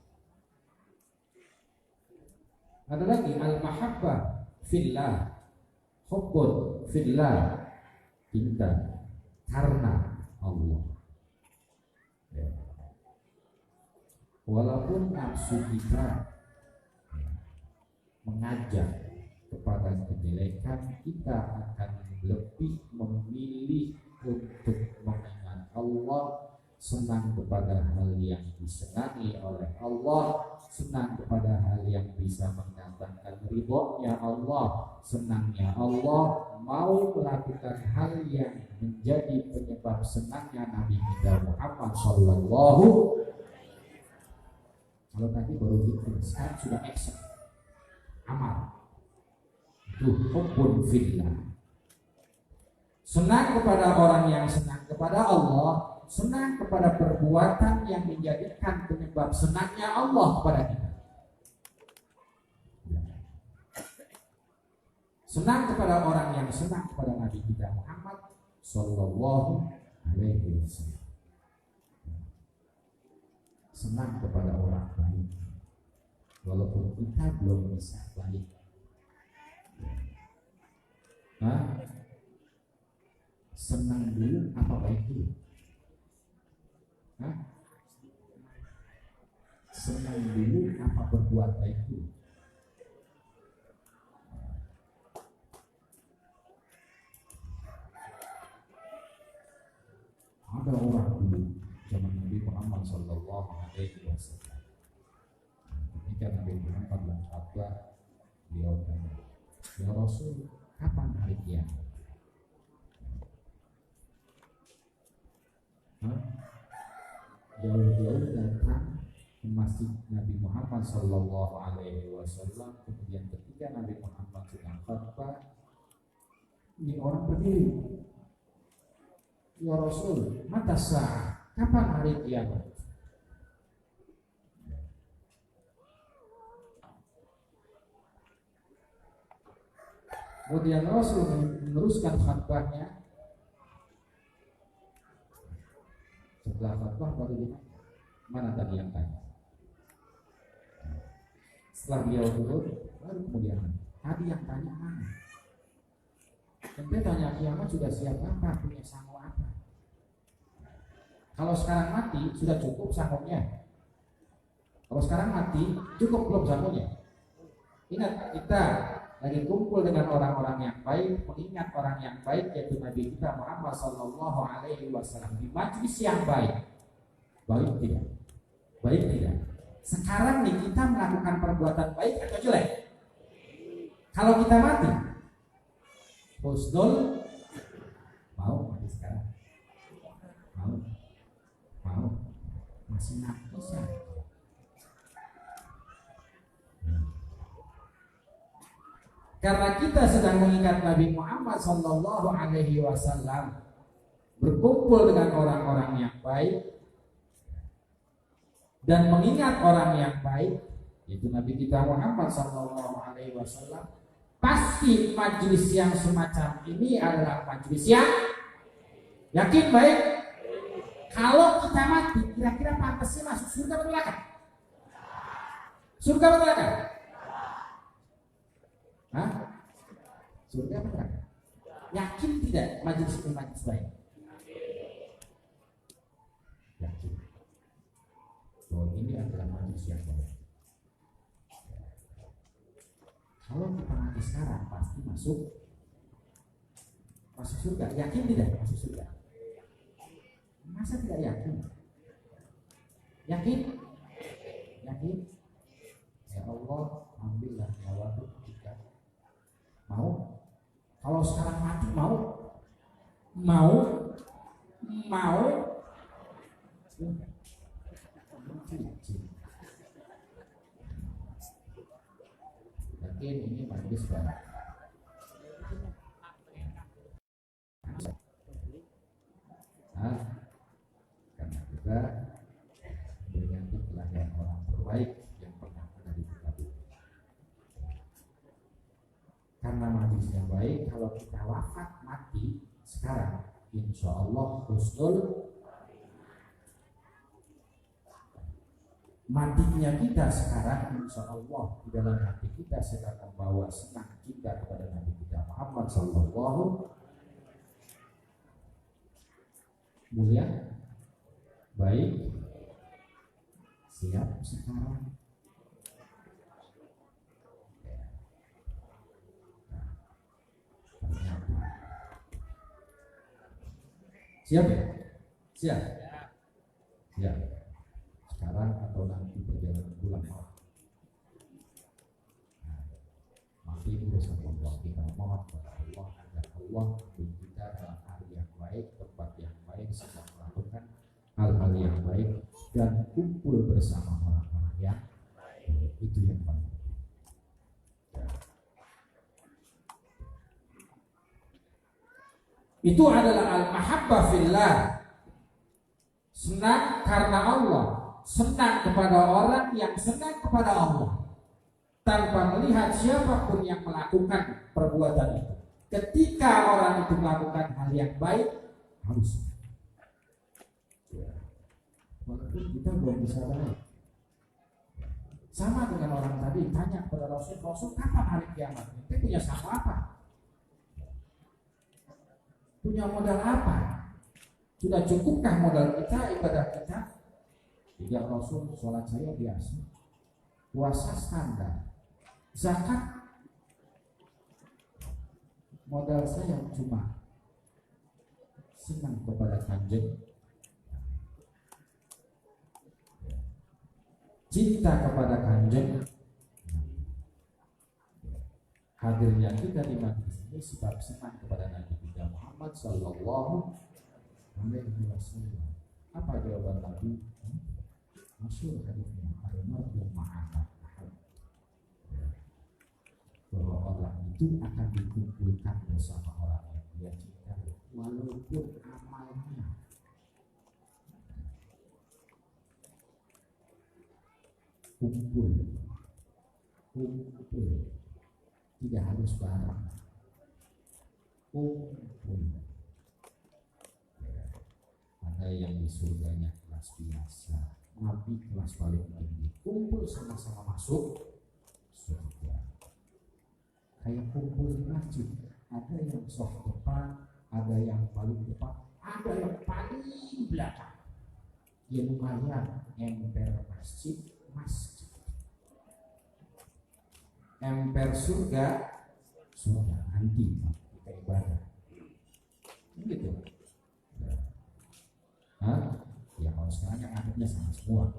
Ada lagi al-mahabbah fillah, hubbun fillah, cinta karena Allah. Ya. Walaupun nafsu kita mengajak kepada kejelekan, kita akan lebih memilih untuk mengingat Allah, senang kepada hal yang disenangi oleh Allah, senang kepada hal yang bisa mendatangkan ridhonya Allah, senangnya Allah, mau melakukan hal yang menjadi penyebab senangnya Nabi kita Muhammad Sallallahu. Kalau tadi baru zikir, sekarang sudah action, amal. Itu hubbun fillah. Senang kepada orang yang senang kepada Allah, senang kepada perbuatan yang menjadikan penyebab senangnya Allah kepada kita. Senang kepada orang yang senang kepada Nabi kita Muhammad Sallallahu Alaihi Wasallam. Senang kepada orang baik, walaupun kita belum bisa baik. Senang dulu apa baik dulu? Senang dulu apa berbuat baik dulu? Ada orang dulu zaman Nabi Muhammad Sallallahu Alaihi Wasallam, ketika Nabi Muhammad berkata, beliau tanya, ya Rasul, kapan hari kiamat? jauh-jauh datang ke masjid Nabi Muhammad Sallallahu Alaihi Wasallam. Kemudian ketika Nabi Muhammad sedang khutbah, ini orang berdiri, ya Rasul, mata sah, kapan hari kiamat? Kemudian Rasul meneruskan khutbahnya. Setelah khutbah baru dia mana tadi yang tanya. Setelah beliau turun, baru kemudian tadi yang tanya mana? Dan dia tanya kiamat sudah siap apa, punya sanggup apa? Kalau sekarang mati sudah cukup sanggupnya. Kalau sekarang mati cukup belum sanggupnya? Ingat, kita lagi kumpul dengan orang-orang yang baik, mengingat orang yang baik yaitu Nabi kita Muhammad Sallallahu Alaihi Wasallam di majlis yang baik. Baik tidak? Baik tidak? Sekarang nih kita melakukan perbuatan baik atau jelek? Kalau kita mati, husnul, mau mati sekarang? Mau? Masih nafsu ya? Karena kita sedang mengingat Nabi Muhammad Sallallahu Alaihi Wasallam, berkumpul dengan orang-orang yang baik dan mengingat orang yang baik, yaitu Nabi kita Muhammad Sallallahu Alaihi Wasallam, pasti majlis yang semacam ini adalah majlis yang yakin baik. Kalau kita mati, kira-kira pantasnya masuk surga atau neraka? Surga atau neraka? Hah? Surga atau neraka? Yakin tidak majlis itu majlis baik? Yakin. Bahwa ini adalah majlis yang baik. Kalau kita mati sekarang pasti masuk surga. Yakin tidak masuk surga? Masa tidak yakin? Yakin? Ya Allah, ambillah nyawaku ketika mau. Kalau sekarang mati mau. Yakin ini majlis banget. Karena kita berganti kelahiran orang terbaik yang pernah ada di kitab ini. Karena majlis yang baik, kalau kita wafat mati sekarang, insya Allah husnul. Matinya kita sekarang, insya Allah di dalam hati kita sedang membawa senang kita kepada Nabi kita Muhammad Sallallahu mulia, baik, siap sekarang. Siap ya? Siap. Sekarang atau nanti perjalanan pulang. Masih urusan Allah. Kita mohon kepada Allah agar Allah memberi kita dalam hari yang baik, tempat yang baik, sedang melakukan hal-hal yang baik dan kumpul bersama orang-orang yang baik. Itu yang paling penting. Itu adalah al-mahabbah fillah. Senang karena Allah, senang kepada orang yang senang kepada Allah, tanpa melihat siapapun yang melakukan perbuatan itu. Ketika orang itu melakukan hal yang baik, harus. Walaupun kita belum bisa baik. Sama dengan orang tadi tanya kepada Rasul kapan hari kiamat? Kita punya sama apa? Punya modal apa? Sudah cukupkah modal kita, ibadah kita? Tidak Rasul, sholat saya biasa, puasa standar, zakat modal saya cuma senang kepada Kanjeng, cinta kepada Kanjeng. Hadirnya kita di majlis ini sebab senang kepada Nabi kita Muhammad Sallallahu Alaihi Wasallam. Apa jawaban Nabi? Masyhur hadisnya, al-mar'u ma'a bahwa orang itu akan dikumpulkan bersama orang yang dia cintai walaupun amalnya kumpul tidak harus bareng, kumpul. Ada yang di surganya kelas biasa, Nabi kelas paling tinggi, kumpul sama-sama masuk surga. Kayak kumpul di masjid, ada yang soft depan, ada yang paling depan, ada yang paling belakang. Ya lumayan, emper masjid, emper surga nanti kita ibadah. Gitu. Hah? Ya kalau sekarang kan adabnya sama semua.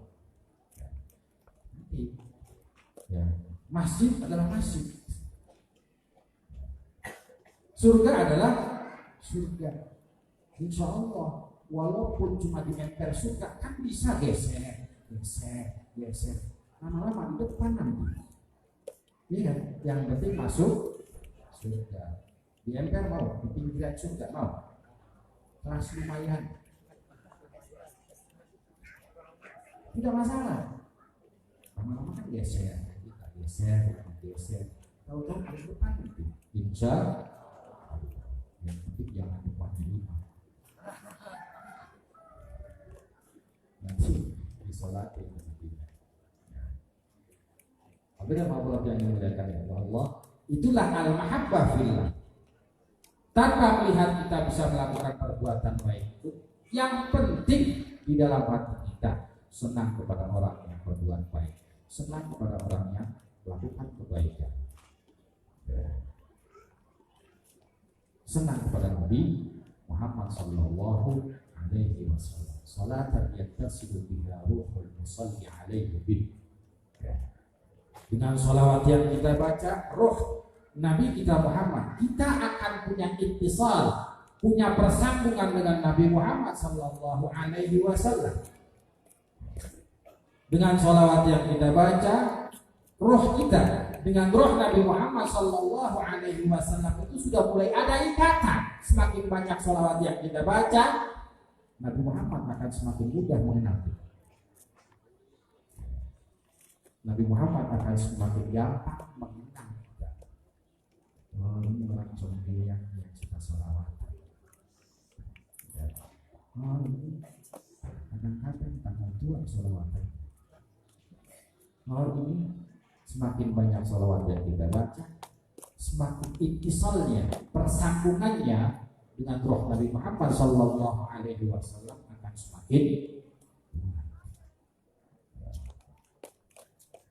Nanti, ya masjid adalah masjid. Surga adalah surga. Insya Allah, walaupun cuma di emper surga kan bisa geser. Lama-lama di depan nanti. Iya kan? Yang penting masuk surga. Di emper mau, di pinggiran surga mau. Kelas lumayan. Tidak masalah. Lama-lama kan geser. Kita geser. Tahu-tahu di depan nanti. Insya yang penting jangan depannya 5 nanti disolatin nanti. Apabila Allah yang dimuliakan ya Allah, itulah al-mahabbah fillah. Tanpa melihat kita bisa melakukan perbuatan baik itu, yang penting di dalam hati kita senang kepada orang yang berbuat baik, senang kepada orang yang melakukan kebaikan. Senang kepada Nabi Muhammad sallallahu alaihi wasallam. Salatan yattasilu biha ruhul musalli alaihi bih. Dengan salawat yang kita baca, roh Nabi kita Muhammad, kita akan punya ittisal, punya persambungan dengan Nabi Muhammad sallallahu alaihi wasallam. Dengan salawat yang kita baca, roh kita dengan roh Nabi Muhammad sallallahu alaihi wasallam itu sudah mulai ada ikatan. Semakin banyak salawat yang kita baca, Nabi Muhammad akan semakin mudah mengenal kita. Nabi Muhammad akan semakin gampang mengenal kita. Oh, ini orang sombong yang suka salawat. Oh, ini kadang-kadang tanggal tua salawat. Oh, ini semakin banyak salawat yang kita baca, semakin ittisalnya, persambungannya dengan roh Nabi Muhammad sallallahu alaihi wasallam akan semakin.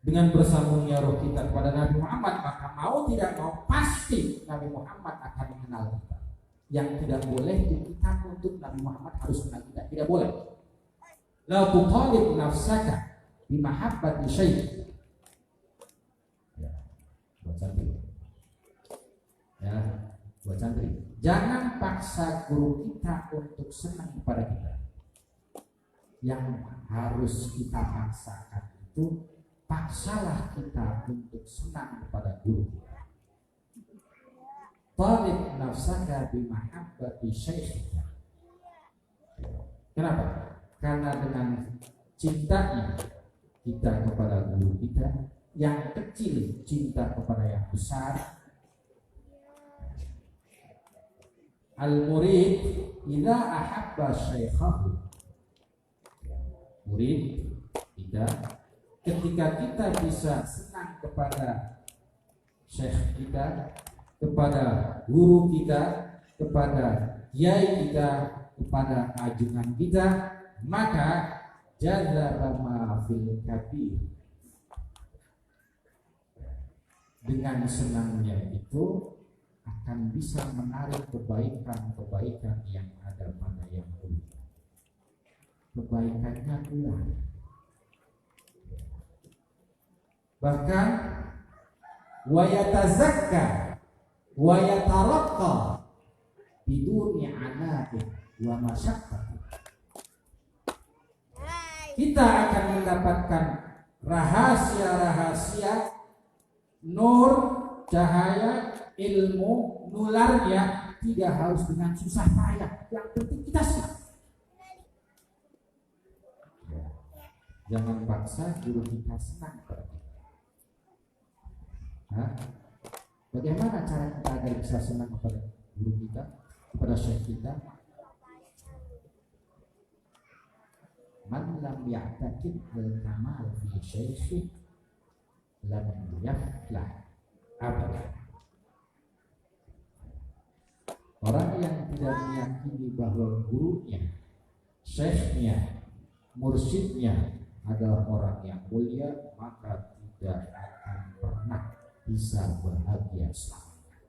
Dengan bersambungnya roh kita kepada Nabi Muhammad, maka mau tidak mau pasti Nabi Muhammad akan mengenal kita. Yang tidak boleh kita untuk Nabi Muhammad harus mengenal kita, tidak boleh. La tutalib nafsaka bi mahabbati syai'. Buat santri, jangan paksa guru kita untuk senang kepada kita. Yang harus kita paksakan itu, paksalah kita untuk senang kepada guru kita. Talib nafsaka bimahabbati syekhika. Kenapa? Karena dengan cintanya kita kepada guru kita, yang kecil cinta kepada yang besar. Al-murid idza ahabba syaikhahu. Murid ketika kita bisa senang kepada syekh kita, kepada guru kita, kepada kiai kita, kepada ajungan kita, maka jazaba ma fil kabir. Dengan senangnya itu akan bisa menarik kebaikan-kebaikan yang ada pada yang mulia. Kebaikannya keluar. Bahkan wa yatazakka wa yataraqqa biduni anaqin wa masyaqqah. kita akan mendapatkan rahasia-rahasia, nur, cahaya, ilmu, nularnya tidak harus dengan susah payah. Yang penting kita senang. Jangan paksa guru kita senang. Bagaimana cara kita agar bisa senang kepada guru kita, kepada syekh kita? Man lam ya'taqid al-kamal fi syaikhih lam yaflah abadan. Orang yang tidak meyakini bahwa gurunya, syekhnya, mursyidnya adalah orang yang mulia, maka tidak akan pernah bisa bahagia selamanya.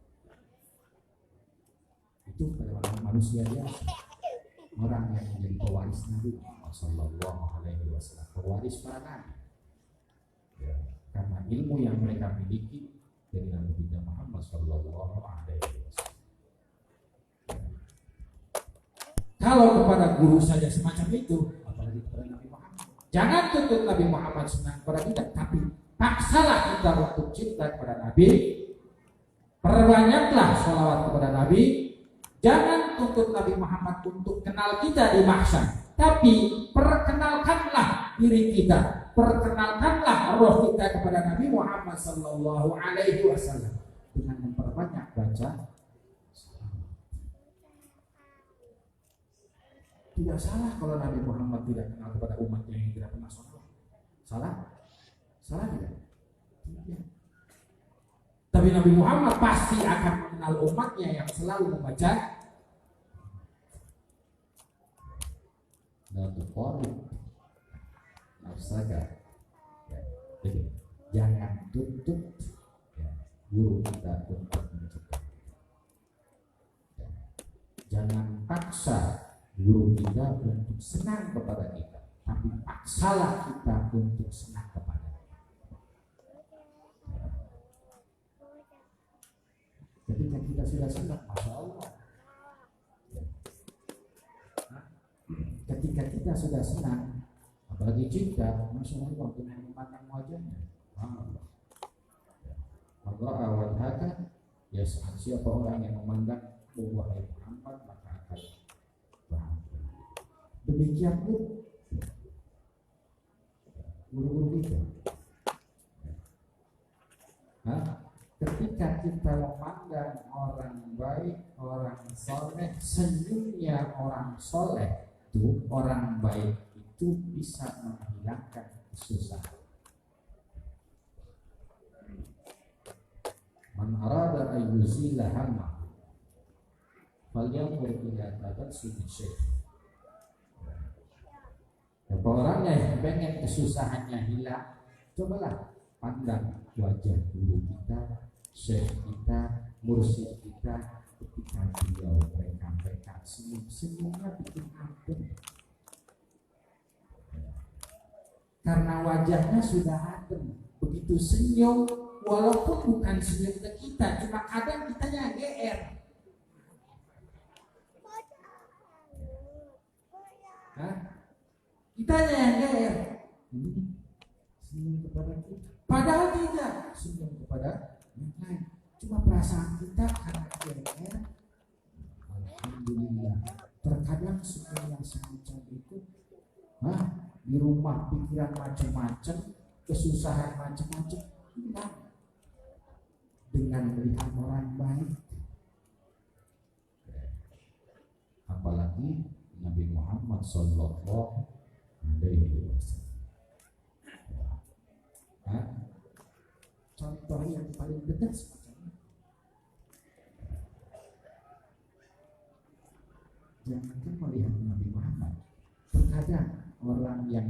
Itu pada manusia biasa, orang yang menjadi pewaris Nabi Muhammad Sallallahu Alaihi Wasallam, pewaris para nabi. Ya, karena ilmu yang mereka miliki dari Nabi kita Muhammad Sallallahu Alaihi Wasallam. Kalau kepada guru saja semacam itu, apalagi kepada Nabi Muhammad. Jangan tuntut Nabi Muhammad senang kepada kita, tapi paksalah kita untuk cinta kepada Nabi. Perbanyaklah sholawat kepada Nabi. Jangan tuntut Nabi Muhammad untuk kenal kita di mahsyar, tapi perkenalkanlah diri kita, perkenalkanlah roh kita kepada Nabi Muhammad Sallallahu Alaihi Wasallam dengan memperbanyak baca. Tidak salah kalau Nabi Muhammad tidak kenal kepada umatnya yang tidak pernah sholat. Salah? Salah tidak? Tidak. Tapi Nabi Muhammad pasti akan mengenal umatnya yang selalu membaca. Dan tuqarib nafsaka. Jadi jangan tuntut guru kita untuk mencegah. Jangan paksa guru kita untuk senang kepada kita, tapi paksalah kita untuk senang kepada. Ketika kita sudah senang, Masya Allah. Ketika kita sudah senang, apalagi cinta, Masya Allah, dengan memandang wajahnya. Allah awalhaka, ya siapa orang yang memandang wahai Muhammad, maka akan bahagia. Demikian pun guru-guru kita. Ketika kita memandang orang baik, orang soleh, senyumnya orang soleh itu, orang baik itu bisa menghilangkan kesusahan. Man arada ayyuzila hamma falyanzur ila tabassumi syekh. Orang yang pengen kesusahannya hilang, cobalah pandang wajah guru kita, syekh kita, mursyid kita ketika beliau mereka senyumnya bikin adem. Karena wajahnya sudah adem, begitu senyum, walaupun bukan senyum ke kita, cuma kadang kitanya GR. Kitanya yang GR. Senyum kepada kita, padahal tidak senyum kepada yang lain. Cuma perasaan kita karena GR. Alhamdulillah. Terkadang senyum yang semacam itu, di rumah pikiran macam-macam, kesusahan macam-macam, hilang dengan melihat orang baik. Apalagi Nabi Muhammad Sallallahu Alaihi Wasallam. Contoh yang paling dekat semacam ini. Jangankan melihat Nabi Muhammad, terkadang orang yang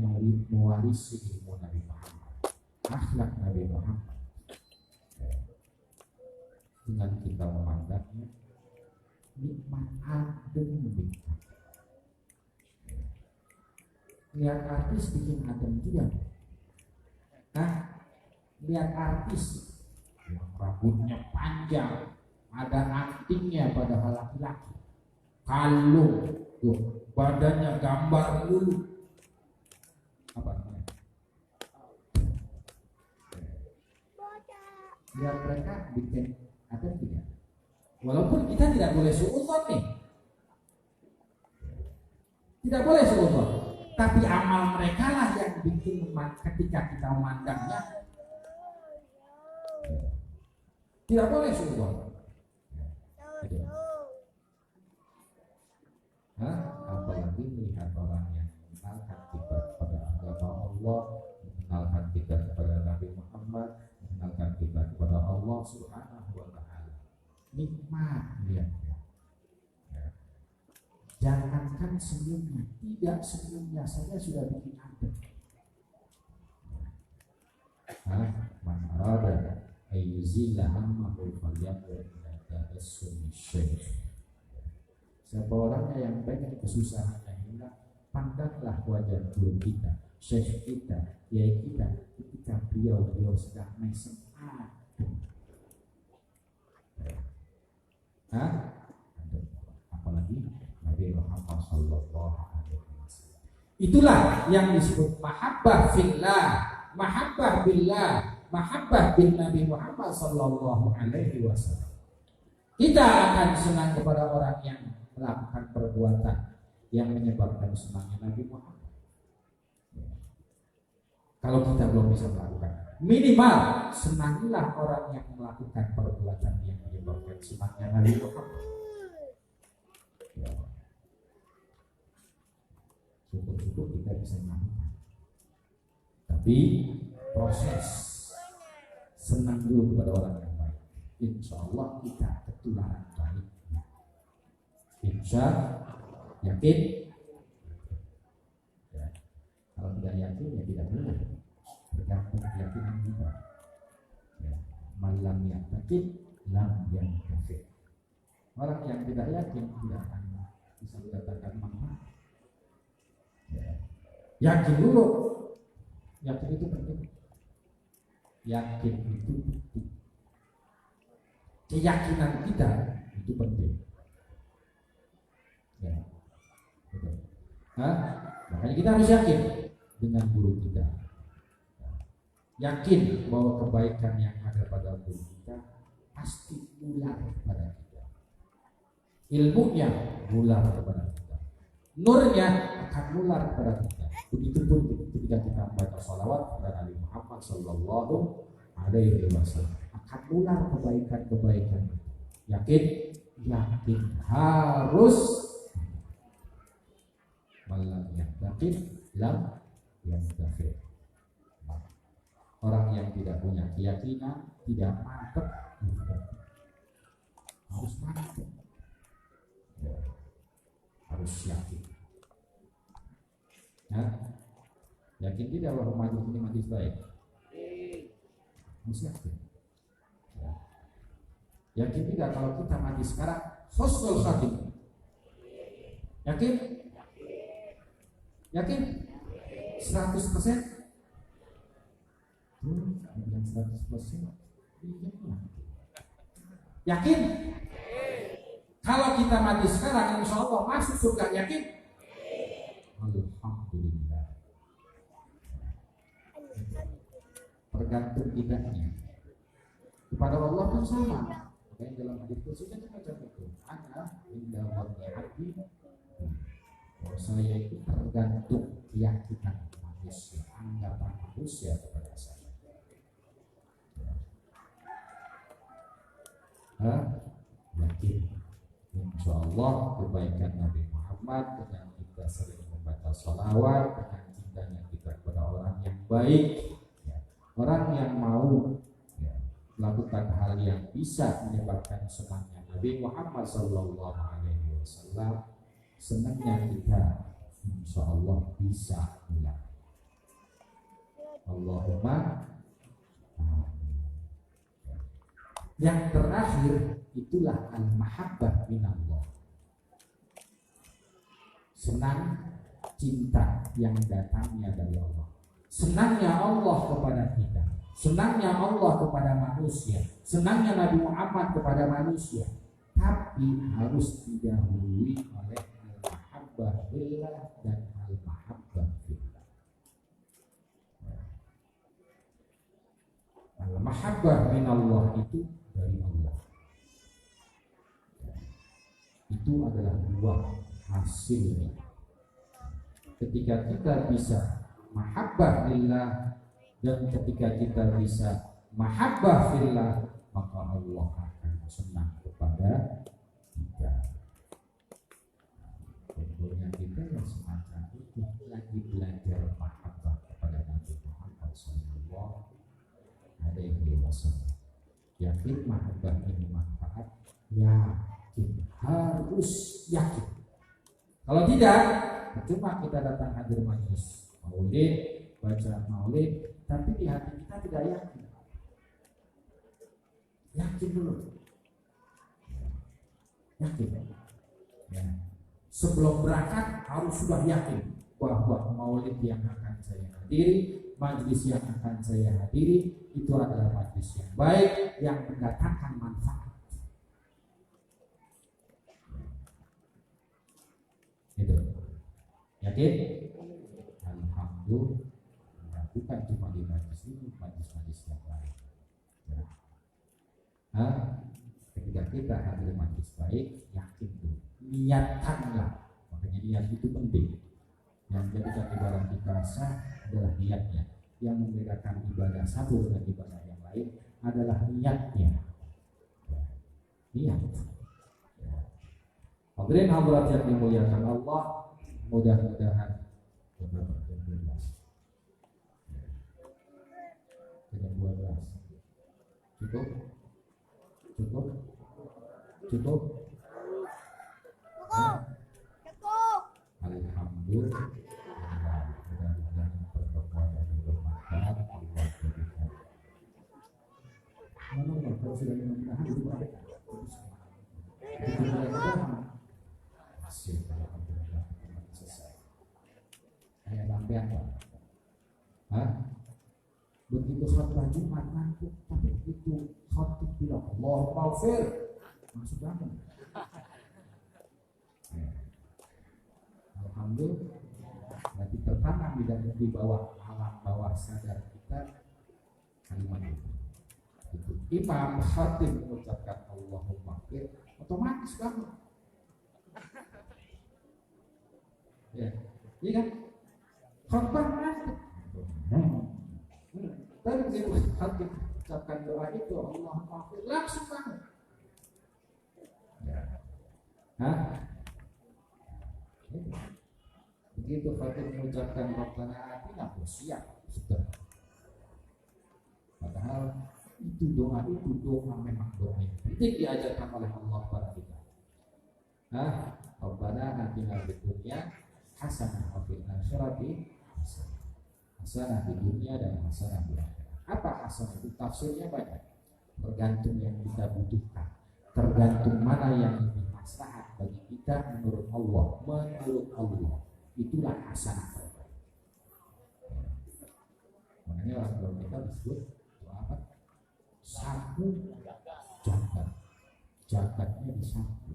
mewarisi ilmu Nabi Muhammad, akhlak Nabi Muhammad, dengan kita memandangnya nikmat adem nikmat. Lihat artis bikin adem tidak? Lihat artis yang rambutnya panjang, ada antingnya padahal laki-laki, kalung, badannya gambar dulu. Apa namanya? Biar mereka bikin ada tidak? Walaupun kita tidak boleh suudzon nih, tidak boleh suudzon, tapi amal mereka lah yang bikin ketika kita memandangnya tidak boleh suudzon. Apalagi melihat orang yang mengenalkan kita kepada agama Allah, mengenalkan kita kepada Nabi Muhammad, mengenalkan kita kepada Allah Subhanahu wa Ta'ala. Nikmat lihatnya. Jangankan senyumnya, tidak senyumnya saja sudah bikin adem. Man arada ayyuzila hammahu falyaqul tabassum syekh. Siapa orangnya yang pengen kesusahannya hilang, pandanglah wajah guru kita, syekh kita, kiai kita ketika beliau sedang mesem adem. Apalagi Nabi Muhammad sallallahu alaihi wasallam. Itulah yang disebut mahabbah fillah, mahabbah billah, mahabbah bin Nabi Muhammad sallallahu alaihi wasallam. Kita akan senang kepada orang yang melakukan perbuatan yang menyebabkan senangnya Nabi Muhammad. Kalau kita belum bisa melakukan, minimal senangilah orang yang melakukan perbuatan yang menyebabkan senangnya Nabi Muhammad. Syukur-syukur kita bisa melakukan. Tapi proses senang dulu kepada orang yang baik, insya Allah kita ketularan baik. Insya yakin ya. Kalau tidak yakin ya tidak boleh, bergantung keyakinan kita ya. Malam yang yakin lam yang yakin. Orang yang tidak yakin tidak akan bisa mendapatkan manfaat ya. Yakin dulu, yakin itu penting, yakin itu penting, keyakinan kita itu penting ya, betul. Makanya kita harus yakin dengan guru kita, yakin bahwa kebaikan yang ada pada guru kita pasti nular kepada kita, ilmunya nular kepada kita, nurnya akan nular kepada kita. Begitupun ketika kita membaca sholawat kepada Nabi Muhammad sallallahu alaihi wasallam akan nular kebaikan-kebaikan. Yakin harus. Malam yang yakin lam yang yakin. Orang yang tidak punya keyakinan tidak mantap, harus mantap ya. Harus yakin ya. Yakin tidak bahwa majlis ini majlis baik, harus yakin ya. Yakin tidak kalau kita mati sekarang husnul khatimah, yakin? Yakin? 100%? Bilang 100%. Yakin? Kalau kita mati sekarang insya Allah masuk surga, yakin? Alhamdulillah. Tergantung kitanya. Kepada Allah pun sama. Makanya dalam hadis itu sudah macam itu. Ana indah wa'abdi. Saya itu tergantung keyakinan manusia, anggapan manusia kepada saya. Yakin insya Allah kebaikan Nabi Muhammad dengan kita sering membaca sholawat, dengan cintanya kita kepada orang yang baik ya. Orang yang mau ya, melakukan hal yang bisa menyebabkan senangnya Nabi Muhammad sallallahu alaihi wasallam, senangnya kita insya Allah bisa pulang. Allahumma amin. Yang terakhir itulah al-mahabbah minallah, senang cinta yang datangnya dari Allah. Senangnya Allah kepada kita, senangnya Allah kepada manusia, senangnya Nabi Muhammad kepada manusia, tapi harus didahului oleh al-mahabbah billah dan al-mahabbah fillah. mahabbah minallah itu dari Allah. Itu adalah buah hasilnya. Ketika kita bisa mahabbah lillah dan ketika kita bisa mahabbah fillah, maka Allah akan senang kepada kita. Tentunya kita yang semacam itu lagi belajar mahabbah kepada Nabi Muhammad sallallahu alaihi wasallam. Yakin mahabbah ini manfaat, yakin, harus yakin. Kalau tidak, cuma kita datang hadir majelis maulid, baca maulid, tapi di hati kita tidak yakin. Yakin dulu. Yakin. Ya. Sebelum berangkat harus sudah yakin bahwa maulid yang akan saya hadiri, majelis yang akan saya hadiri itu adalah majelis yang baik yang mendatangkan manfaat. Itu. Yakin? Alhamdulillah. Bukan cuma di majelis ini, majelis yang lain. Ya. Ketika kita hadir majelis baik, yakin dulu. Niatkanlah. Makanya niat itu penting. Yang menjadikan ibadah kita sah adalah niatnya. Yang membedakan ibadah satu dengan ibadah yang lain adalah niatnya. Niat. Hadirin hadirat yang dimuliakan Allah, mudah-mudahan beberapa jam 12. Jam 12. Cukup? Cukup? Cukup? Cukup. Alhamdulillah. Mudah-mudahan pertemuan yang bermanfaat Allah berikan. Kalau sudah mudah-mudahan itu baik. Masih alhamdulillah selesai. Kayak lampian Pak. Begitu khutbah Jumat ngantuk, tapi begitu khutbah bilang Allah maghfir, masuk bangun. Alhamdulillah, berarti tertanam di bawah alam bawah sadar kita kalimat itu. Imam khatib mengucapkan Allahumma maghfir, otomatis bangun. Ya, iya kan? Khutbah ngantuk. Tapi begitu khatib ucapkan doa itu Allahumma maghfir, langsung bangun. Begitu khatib mengucapkan Rabbana atina, siap sudah. Padahal itu doa memang doa yang penting diajarkan oleh Allah kepada kita. Rabbana atina fid dunya hasanah wa fil akhirati hasanah di dunia dan hasanah di akhirat. Apa hasanah itu? Tafsirnya banyak. Tergantung yang kita butuhkan. Tergantung mana yang lebih maslahat bagi kita menurut Allah. Menurut Allah itulah hasanah terbaik. Makanya orang tua kita disebut doa apa? Sapu jagat. Jagatnya disapu.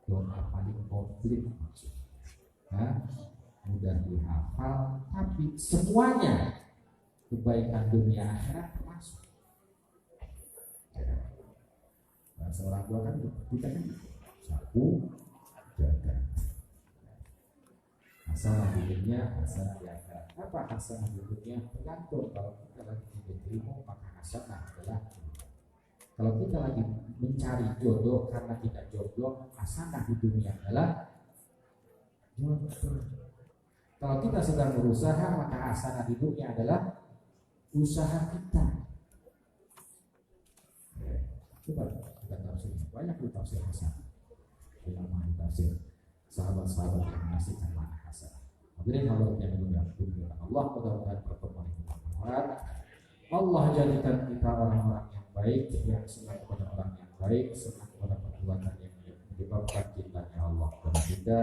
Doa paling komplit maksudnya. Mudah dihafal, tapi semuanya kebaikan dunia akhirat termasuk. Bahasa orang tua kan kita kan sapu jaga. Hasanah di dunia, hasanah di akhirat. Apa hasanah di dunia? Tergantung. Kalau kita lagi mencari ilmu, maka hasanah adalah. Kalau kita lagi mencari jodoh karena kita jodoh, hasanah di dunia adalah jodoh. Kalau kita sedang berusaha, maka hasanah di dunia adalah usaha kita. Coba kita tafsir, banyak tafsir hasanah. Ulama tafsir sahabat-sahabat yang mengasihkan makna hasanah. Hadirin Allah yang dimuliakan Allah, mudah-mudahan pertemuan ini bermanfaat. Allah jadikan kita orang-orang yang baik, yang senang kepada orang yang baik, senang kepada perbuatan yang menyebabkan cintanya Allah kepada kita,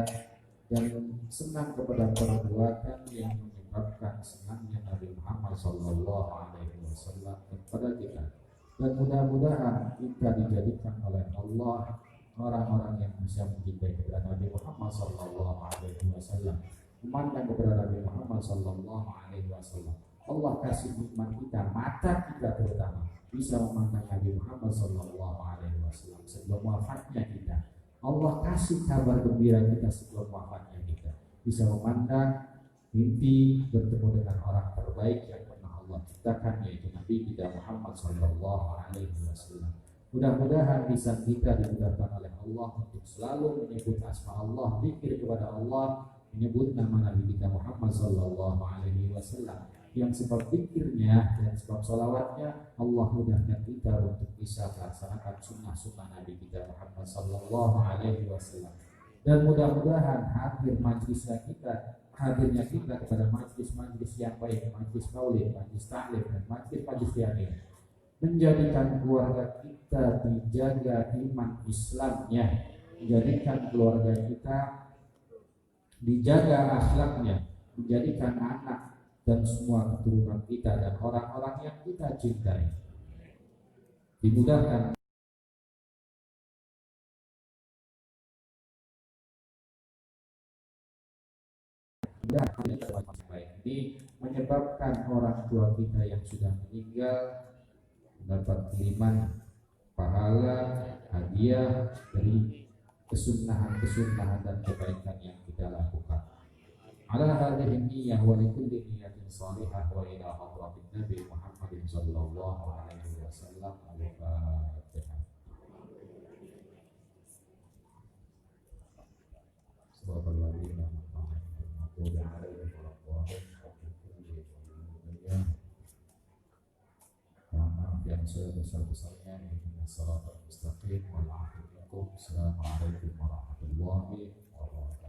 dan senang kepada perbuatan yang menyebabkan senangnya Nabi Muhammad sallallahu alaihi wasallam kepada kita. Dan mudah-mudahan kita dijadikan oleh Allah orang-orang yang bisa mencintai kepada Nabi Muhammad sallallahu alaihi wasallam, memandang kepada Nabi Muhammad sallallahu alaihi wasallam Allah kasih nikmat kita, mata kita terutama bisa memandang Nabi Muhammad Sallallahu Alaihi Wasallam sebelum wafatnya kita. Allah kasih kabar gembira kita sebelum wafatnya kita, bisa memandang mimpi bertemu dengan orang terbaik yang pernah Allah ciptakan, yaitu Nabi kita Muhammad Sallallahu Alaihi Wasallam. Mudah-mudahan bisa kita dimudahkan oleh Allah untuk selalu menyebut asma Allah, zikir kepada Allah, menyebut nama Nabi kita Muhammad Sallallahu Alaihi Wasallam, yang sebab zikirnya dan sebab salawatnya Allah mudahkan kita untuk bisa melaksanakan sunnah-sunnah Nabi kita Muhammad Sallallahu Alaihi Wasallam. Dan mudah-mudahan hadirnya kita kepada majlis-majlis yang baik, majlis maulid, majlis ta'lim, dan majlis-majlis yang ini menjadikan keluarga kita dijaga iman Islamnya, menjadikan keluarga kita dijaga akhlaknya, menjadikan anak dan semua keturunan kita dan orang-orang yang kita cintai dimudahkan. Ini menyebabkan orang tua kita yang sudah meninggal dapat kiriman pahala hadiah dari kesunahan dan kebaikan yang kita lakukan. Ala hadhihi niyyah wa likulli niyyatin salihah wa ila hadratin Nabi Muhammad sallallahu alaihi wasallam. Al-Fatihah. Subhanallah. Yang sebesar-besarnya dengan shiratal mustaqim wal 'afiyatu. Assalamualaikum warahmatullahi wabarakatuh.